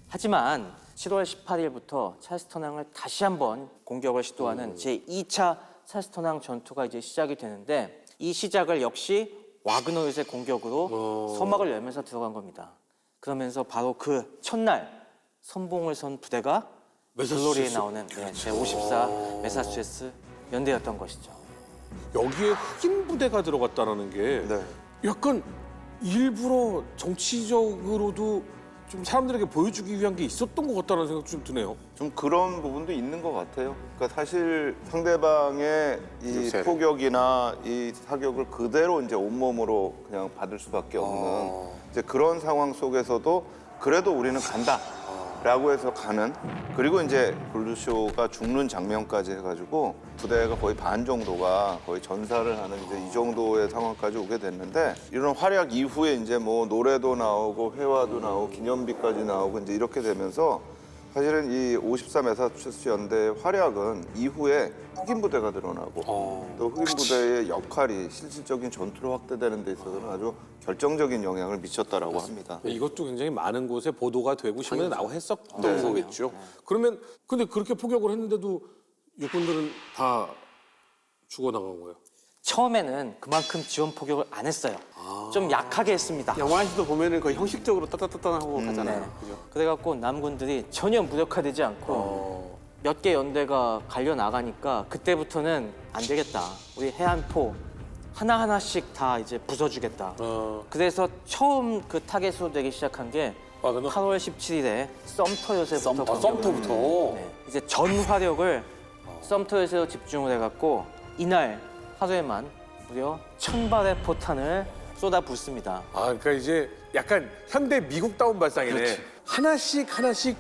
하지만 7월 18일부터 찰스턴항을 다시 한번 공격을 시도하는 제2차 찰스턴항 전투가 이제 시작이 되는데 이 시작을 역시 와그너 요새 공격으로 서막을 열면서 들어간 겁니다. 그러면서 바로 그 첫날 선봉을 선 부대가 글로리에 나오는 제54 메사추세츠 연대였던 것이죠. 여기에 흑인 부대가 들어갔다라는 게 네. 약간 일부러 정치적으로도 좀 사람들에게 보여주기 위한 게 있었던 것 같다는 생각 좀 드네요. 좀 그런 부분도 있는 것 같아요. 그러니까 사실 상대방의 이 요새를. 포격이나 이 사격을 그대로 이제 온몸으로 그냥 받을 수밖에 없는 이제 그런 상황 속에서도 그래도 우리는 간다라고 해서 가는, 그리고 이제 블루쇼가 죽는 장면까지 해가지고 부대가 거의 반 정도가 거의 전사를 하는 이제 이 정도의 상황까지 오게 됐는데, 이런 활약 이후에 이제 뭐 노래도 나오고 회화도 나오고 기념비까지 나오고 이제 이렇게 되면서 사실은 이 54 메사추세츠 연대의 활약은 이후에 흑인 부대가 드러나고 또 흑인 부대의 역할이 실질적인 전투로 확대되는 데 있어서는 아주 결정적인 영향을 미쳤다라고 합니다. 이것도 굉장히 많은 곳에 보도가 되고 신문에 나오고 했었던 거겠죠. 그러면 근데 그렇게 포격을 했는데도 육군들은 다 죽어나간 거예요. 처음에는 그만큼 지원 포격을 안 했어요. 좀 약하게 했습니다. 영화에서도 보면은 거의 형식적으로 따따따따 하고 가잖아요. 네. 그죠? 그래갖고 남군들이 전혀 무력화되지 않고 몇 개 연대가 갈려 나가니까 그때부터는 안 되겠다. 우리 해안포 하나하나씩 다 이제 부숴주겠다. 그래서 처음 그 타겟으로 되기 시작한 게 와그너? 8월 17일에 썸터 요새부터 썸터부터. 네, 이제 전 화력을 썸터 요새로 집중을 해갖고 이날 하루에만 무려 1000발의 포탄을 쏟아 붓습니다. 그러니까 이제 약간 현대 미국다운 발상이네. 하나씩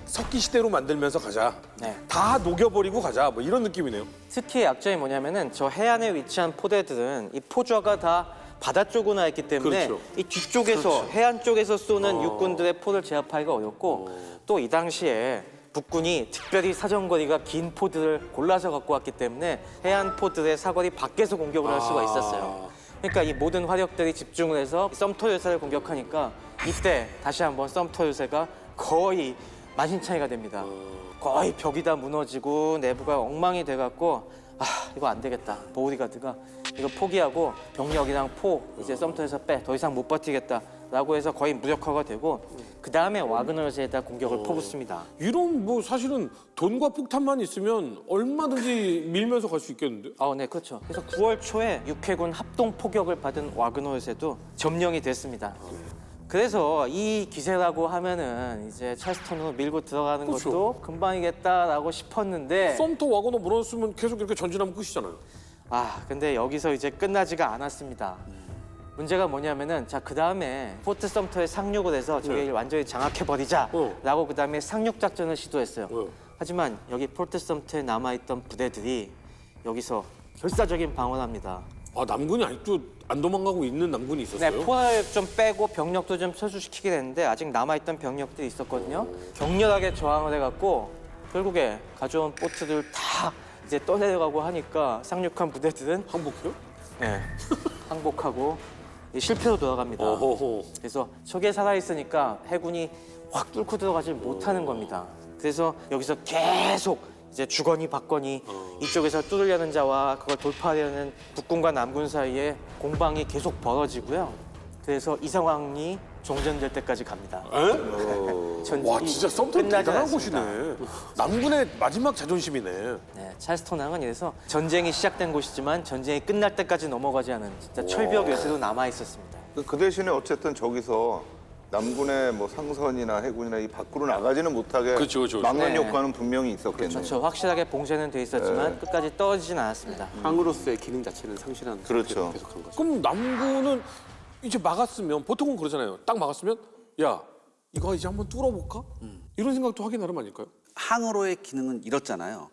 석기 시대로 만들면서 가자. 네. 다 녹여버리고 가자. 뭐 이런 느낌이네요. 특히 약점이 뭐냐면은 저 해안에 위치한 포대들은 이 포좌가 다 바다 쪽으로 나 있기 때문에 그렇죠. 이 뒤쪽에서 해안 쪽에서 쏘는 육군들의 포를 제압하기가 어렵고 또 이 당시에 북군이 특별히 사정거리가 긴 포드를 골라서 갖고 왔기 때문에 해안 포드의 사거리 밖에서 공격을 할 수가 있었어요. 그러니까 이 모든 화력들이 집중을 해서 썸터 요새를 공격하니까 이때 다시 한번 썸터 요새가 거의 만신창이가 됩니다. 거의 벽이 다 무너지고 내부가 엉망이 돼갖고 이거 안 되겠다. 보우리가드가 이거 포기하고 병력이랑 포 이제 썸터에서 빼. 더 이상 못 버티겠다라고 해서 거의 무력화가 되고 그 다음에 와그너즈에다 공격을 퍼붓습니다. 이런 뭐 사실은 돈과 폭탄만 있으면 얼마든지 밀면서 갈 수 있겠는데? 네, 그렇죠. 그래서 9월 초에 육해군 합동 포격을 받은 와그너요새도 점령이 됐습니다. 그래서 이 기세라고 하면은 이제 찰스턴으로 밀고 들어가는 그렇죠. 것도 금방이겠다라고 싶었는데 썸터 와거너 무너졌으면 계속 이렇게 전진하면 끝이잖아요. 근데 여기서 이제 끝나지가 않았습니다. 문제가 뭐냐면은 그 다음에 포트 썸터에 상륙을 해서 저기를 완전히 장악해버리자라고 그 다음에 상륙 작전을 시도했어요. 하지만 여기 포트 썸터에 남아있던 부대들이 여기서 결사적인 방어를 합니다. 남군이 아직도 안 도망가고 있는 남군이 있었어요? 네, 포화를 좀 빼고 병력도 좀 철수시키게 됐는데 아직 남아있던 병력들이 있었거든요. 격렬하게 저항을 해갖고 결국에 가져온 보트들 다 이제 떠내려가고 하니까 상륙한 부대들은 항복해요? 네, 항복하고 실패로 돌아갑니다. 어허허. 그래서 저게 살아있으니까 해군이 확 뚫고 들어가지 못하는 겁니다. 그래서 여기서 계속 이제 주거니 받거니 이쪽에서 뚫으려는 자와 그걸 돌파하려는 북군과 남군 사이에 공방이 계속 벌어지고요. 그래서 이 상황이 종전될 때까지 갑니다. 전쟁이 와 진짜 썸터 끝나지 대단한 않습니다. 곳이네. 남군의 마지막 자존심이네. 네, 찰스턴항은 이래서 전쟁이 시작된 곳이지만 전쟁이 끝날 때까지 넘어가지 않은 진짜 철벽 요새도 남아 있었습니다. 그 대신에 어쨌든 저기서 남군의 뭐 상선이나 해군이나 이 밖으로 나가지는 못하게 그렇죠, 그렇죠. 막는 네. 효과는 분명히 있었겠네요. 그렇죠. 확실하게 봉쇄는 돼 있었지만 끝까지 떨어지진 않았습니다. 항으로서의 기능 자체는 상실한 그렇죠. 상태로 계속한 거죠. 그럼 남군은 이제 막았으면 보통은 그러잖아요. 딱 막았으면 야 이거 이제 한번 뚫어볼까? 이런 생각도 하기 나름 아닐까요? 항으로의 기능은 이렇잖아요.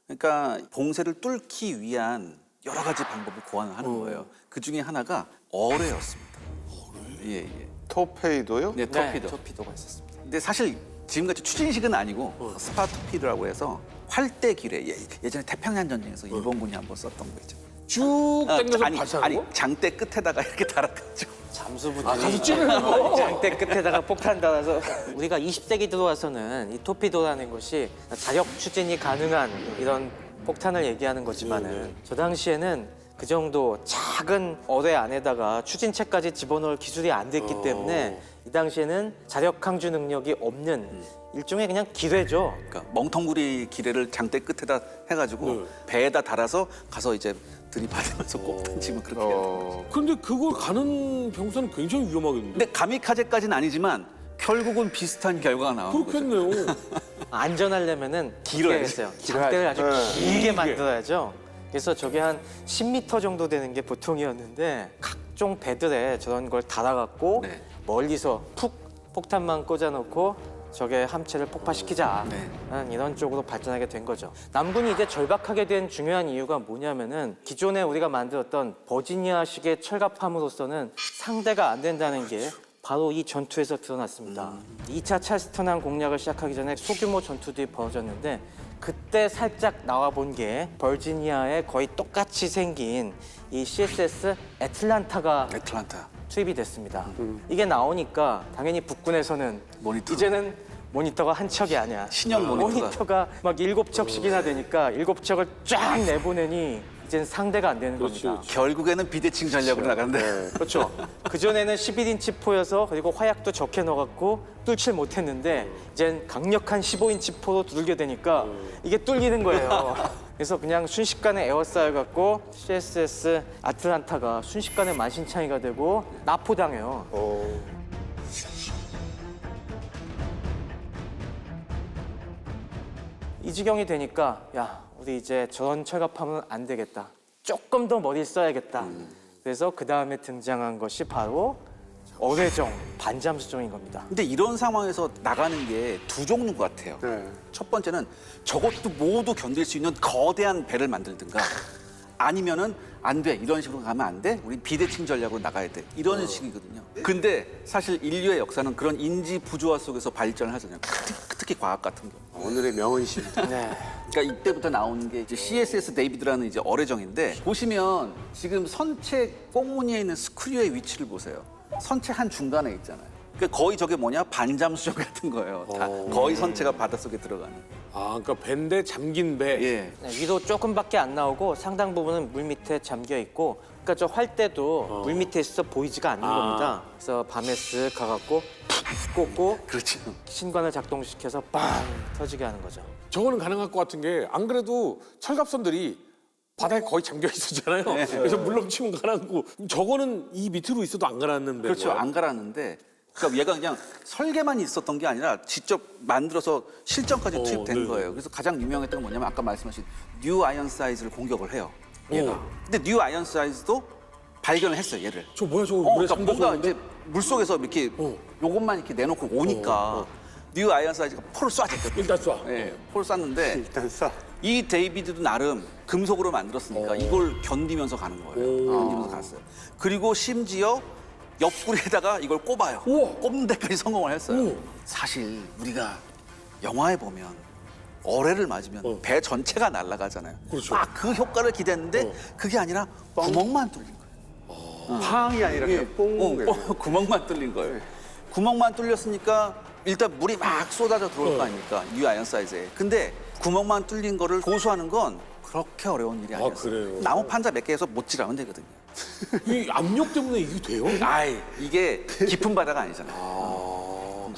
그러니까 봉쇄를 뚫기 위한 여러 가지 방법을 고안을 하는 거예요. 그 중에 하나가 어뢰였습니다. 예, 예. 토페이도요? 네, 토피도. 토피도가 있었습니다. 근데 사실 지금같이 추진식은 아니고 스파 토피도라고 해서 활대 기뢰. 예전에 태평양 전쟁에서 일본군이 한번 썼던 거 있죠. 쭉 당겨서 발사하는 아니 거? 장대 끝에다가 이렇게 달아가지고 잠수부대. 가서 찌르는 거? 장대 끝에다가 폭탄 달아서 우리가 20세기 들어와서는 이 토피도라는 것이 자력 추진이 가능한 이런 폭탄을 얘기하는 거지만은 저 당시에는 그 정도 작은 어뢰 안에다가 추진체까지 집어넣을 기술이 안 됐기 때문에 이 당시에는 자력 강주 능력이 없는 일종의 그냥 기뢰죠. 그러니까 멍텅구리 기뢰를 장대 끝에다 해가지고 배에다 달아서 가서 이제 들이받으면서 꼭 던지면 그렇게 해야 되는 거죠. 근데 그걸 가는 병사는 굉장히 위험하겠는데? 근데 가미카제까지는 아니지만 결국은 비슷한 결과가 나오는 거죠. 그렇겠네요. 안전하려면은 길어야 했어요. 장대를 아주 길게 만들어야죠. 그래서 저게 한 10m 정도 되는 게 보통이었는데 각종 배들에 저런 걸 달아갖고 네. 멀리서 푹 폭탄만 꽂아놓고 저게 함체를 폭파시키자 네. 라는 이런 쪽으로 발전하게 된 거죠. 남군이 이제 절박하게 된 중요한 이유가 뭐냐면은 기존에 우리가 만들었던 버지니아식의 철갑함으로서는 상대가 안 된다는 게 바로 이 전투에서 드러났습니다. 2차 찰스턴항 공략을 시작하기 전에 소규모 전투들이 벌어졌는데 그때 살짝 나와본 게 버지니아에 거의 똑같이 생긴 이 CSS 애틀란타가 애틀란타. 투입이 됐습니다. 이게 나오니까 당연히 북군에서는 모니터. 이제는 모니터가 한 척이 아니야. 신형 모니터가. 막 7척씩이나 되니까 7척을 쫙 내보내니 이젠 상대가 안 되는 겁니다. 결국에는 비대칭 전략으로 나가는데 그렇죠. 그전에는 11인치 포여서 그리고 화약도 적게 넣어갖고 뚫질 못했는데 이젠 강력한 15인치 포로 두들겨 대니까 이게 뚫리는 거예요. 그래서 그냥 순식간에 에워싸여갖고 CSS 아틀란타가 순식간에 만신창이가 되고 납포당해요. 이 지경이 되니까 야 우리 이제 저런 철갑하면 안 되겠다. 조금 더 머리를 써야겠다. 그래서 그 다음에 등장한 것이 바로 어뢰정, 반잠수정인 겁니다. 근데 이런 상황에서 나가는 게 두 종류 같아요. 첫 번째는 저것도 모두 견딜 수 있는 거대한 배를 만들든가 아니면은 안 돼. 이런 식으로 가면 안 돼. 우리 비대칭 전략으로 나가야 돼. 이런 식이거든요. 근데 사실 인류의 역사는 그런 인지 부조화 속에서 발전을 하잖아요. 특히 과학 같은 경우. 오늘의 명언이십니다. 그러니까 이때부터 나오는 게 이제 CSS 데이비드라는 이제 어뢰정인데 보시면 지금 선체 꽁무니에 있는 스크류의 위치를 보세요. 선체 한 중간에 있잖아요. 그러니까 거의 저게 뭐냐 반잠수정 같은 거예요. 다 거의 선체가 바닷속에 들어가는. 아, 그러니까 배인데 잠긴 배. 예. 네, 위도 조금밖에 안 나오고 상당 부분은 물 밑에 잠겨 있고, 그러니까 저 활 때도 물 밑에 있어 보이지가 않는 겁니다. 그래서 밤에 쓱 가갖고 꽂고 그렇죠. 신관을 작동시켜서 빵 터지게 하는 거죠. 저거는 가능할 것 같은 게 안 그래도 철갑선들이 바다에 거의 잠겨 있었잖아요. 그래서 물렁치면 가라앉고 저거는 이 밑으로 있어도 안 가라앉는데. 그렇죠. 안 갈았는데. 그러니까 얘가 그냥 설계만 있었던 게 아니라 직접 만들어서 실전까지 투입된 거예요. 그래서 가장 유명했던 건 뭐냐면 아까 말씀하신 뉴 아이언 사이즈를 공격을 해요. 얘가. 근데 뉴 아이언 사이즈도 발견을 했어요, 얘를. 저 뭐야 저거 물에 그러니까 뭔가 잠겨서 이제 물속에서 이렇게 요것만 이렇게 내놓고 오니까 뉴 아이언 사이즈가 포를 쏴줬거든요. 일단 쏴. 네, 포를 쐈는데 일단 쏴. 이 데이비드도 나름 금속으로 만들었으니까 이걸 견디면서 가는 거예요. 견디면서 갔어요. 그리고 심지어 옆구리에다가 이걸 꼽아요. 꼽는 데까지 성공을 했어요. 사실 우리가 영화에 보면 어뢰를 맞으면 배 전체가 날아가잖아요. 그렇죠. 아, 그 효과를 기대했는데 그게 아니라 구멍만 뚫린 거예요. 팡이 아니라 그냥 뽕. 구멍만 뚫린 거예요. 구멍만 뚫렸으니까 일단 물이 막 쏟아져 들어올 거 아닙니까? 뉴 아이언 사이즈에. 근데 구멍만 뚫린 거를 고수하는 건 그렇게 어려운 일이 아니었어요. 그래요? 나무 판자 몇 개에서 못질하면 되거든요. 이 압력 때문에 이게 돼요? 아이, 이게 깊은 바다가 아니잖아요.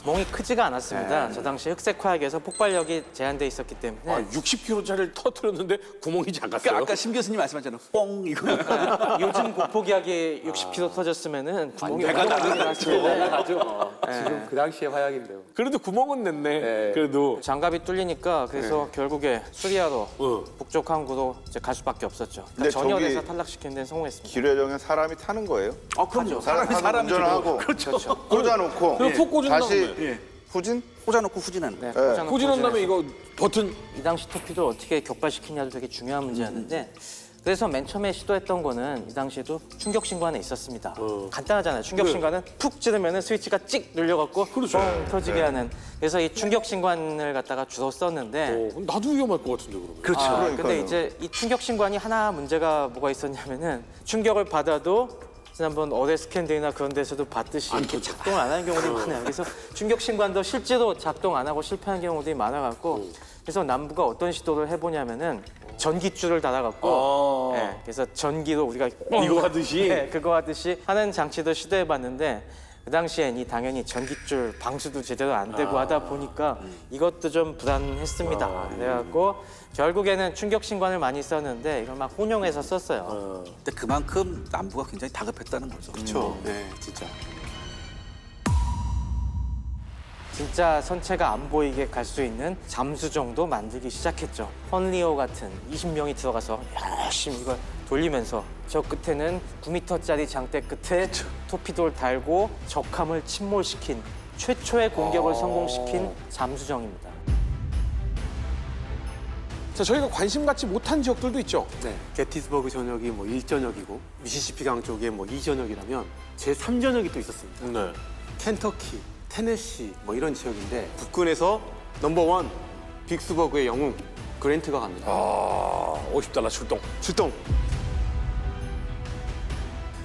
구멍이 크지가 않았습니다. 저 당시 흑색 화약에서 폭발력이 제한돼 있었기 때문에 아, 60kg짜리를 터뜨렸는데 구멍이 작았어요. 그러니까 아까 심 교수님 말씀하셨잖아요. 뽕 이거. 요즘 고폭약이 60kg 터졌으면은 구멍이 배가 나가죠. 지금 그 당시의 화약인데요. 그래도 구멍은 냈네. 그래도 장갑이 뚫리니까 그래서 결국에 수리하러 북쪽 항구로 이제 갈 수밖에 없었죠. 근데 그러니까 전열에서 저기 탈락시키는 데는 성공했습니다. 기뢰정에 사람이 타는 거예요? 그럼요. 사람이 운전을 하고 꽂아놓고 그럼 푹 꽂은 다시 다음에. 후진? 꽂아놓고 후진하는. 네, 후진한 다음에 이거 버튼 이 당시 토피도 어떻게 격발시키냐도 되게 중요한 문제였는데 그래서 맨 처음에 시도했던 거는 이 당시에도 충격 신관에 있었습니다. 간단하잖아요. 충격 신관은 푹 찌르면 스위치가 찍 눌려갖고 뻥 터지게 하는. 그래서 이 충격 신관을 갖다가 주로 썼는데 나도 위험할 것 같은데 그러면. 그렇죠. 근데 이제 이 충격 신관이 하나 문제가 뭐가 있었냐면은 충격을 받아도 지난번 어뢰 스캔들이나 그런 데서도 봤듯이 이렇게 작동을 안 하는 경우들이 많아요. 그래서 충격 신관도 실제로 작동 안 하고 실패하는 경우들이 많아갖고 그래서 남부가 어떤 시도를 해보냐면은 전기줄을 달아갖고 예, 그래서 전기로 우리가 이거 하듯이? 네, 그거 하듯이 하는 장치도 시도해봤는데 그 당시엔 이 당연히 전기줄 방수도 제대로 안 되고 하다 보니까 이것도 좀 불안했습니다. 그래갖고 결국에는 충격 신관을 많이 썼는데 이걸 막 혼용해서 썼어요. 근데 그만큼 남부가 굉장히 다급했다는 거죠. 그렇죠. 네, 진짜. 진짜 선체가 안 보이게 갈 수 있는 잠수정도 만들기 시작했죠. 펀리오 같은 20명이 들어가서 열심히 이걸 돌리면서 저 끝에는 9m짜리 장대 끝에 토피도를 달고 적함을 침몰시킨 최초의 공격을 성공시킨 잠수정입니다. 자, 저희가 관심 갖지 못한 지역들도 있죠. 네, 게티스버그 전역이 뭐 1전역이고 미시시피 강 쪽에 뭐 2전역이라면 제 3전역이 또 있었습니다. 네. 켄터키, 테네시 뭐 이런 지역인데 국군에서 넘버원 빅스버그의 영웅 그랜트가 갑니다. $50 출동. 출동.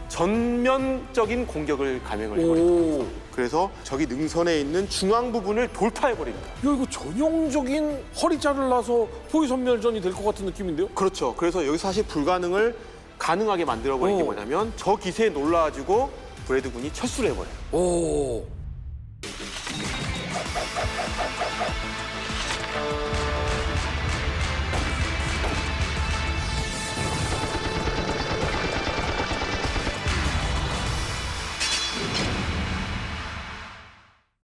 전면적인 공격을 감행을 해버립니다. 그래서 적이 능선에 있는 중앙 부분을 돌파해버립니다. 야, 이거 전형적인 허리 자를라서 포위선멸전이 될 것 같은 느낌인데요? 그렇죠. 그래서 여기서 사실 불가능을 가능하게 만들어버린 게 뭐냐면 저 기세에 놀라가지고 브래드 군이 철수를 해버려요. 오.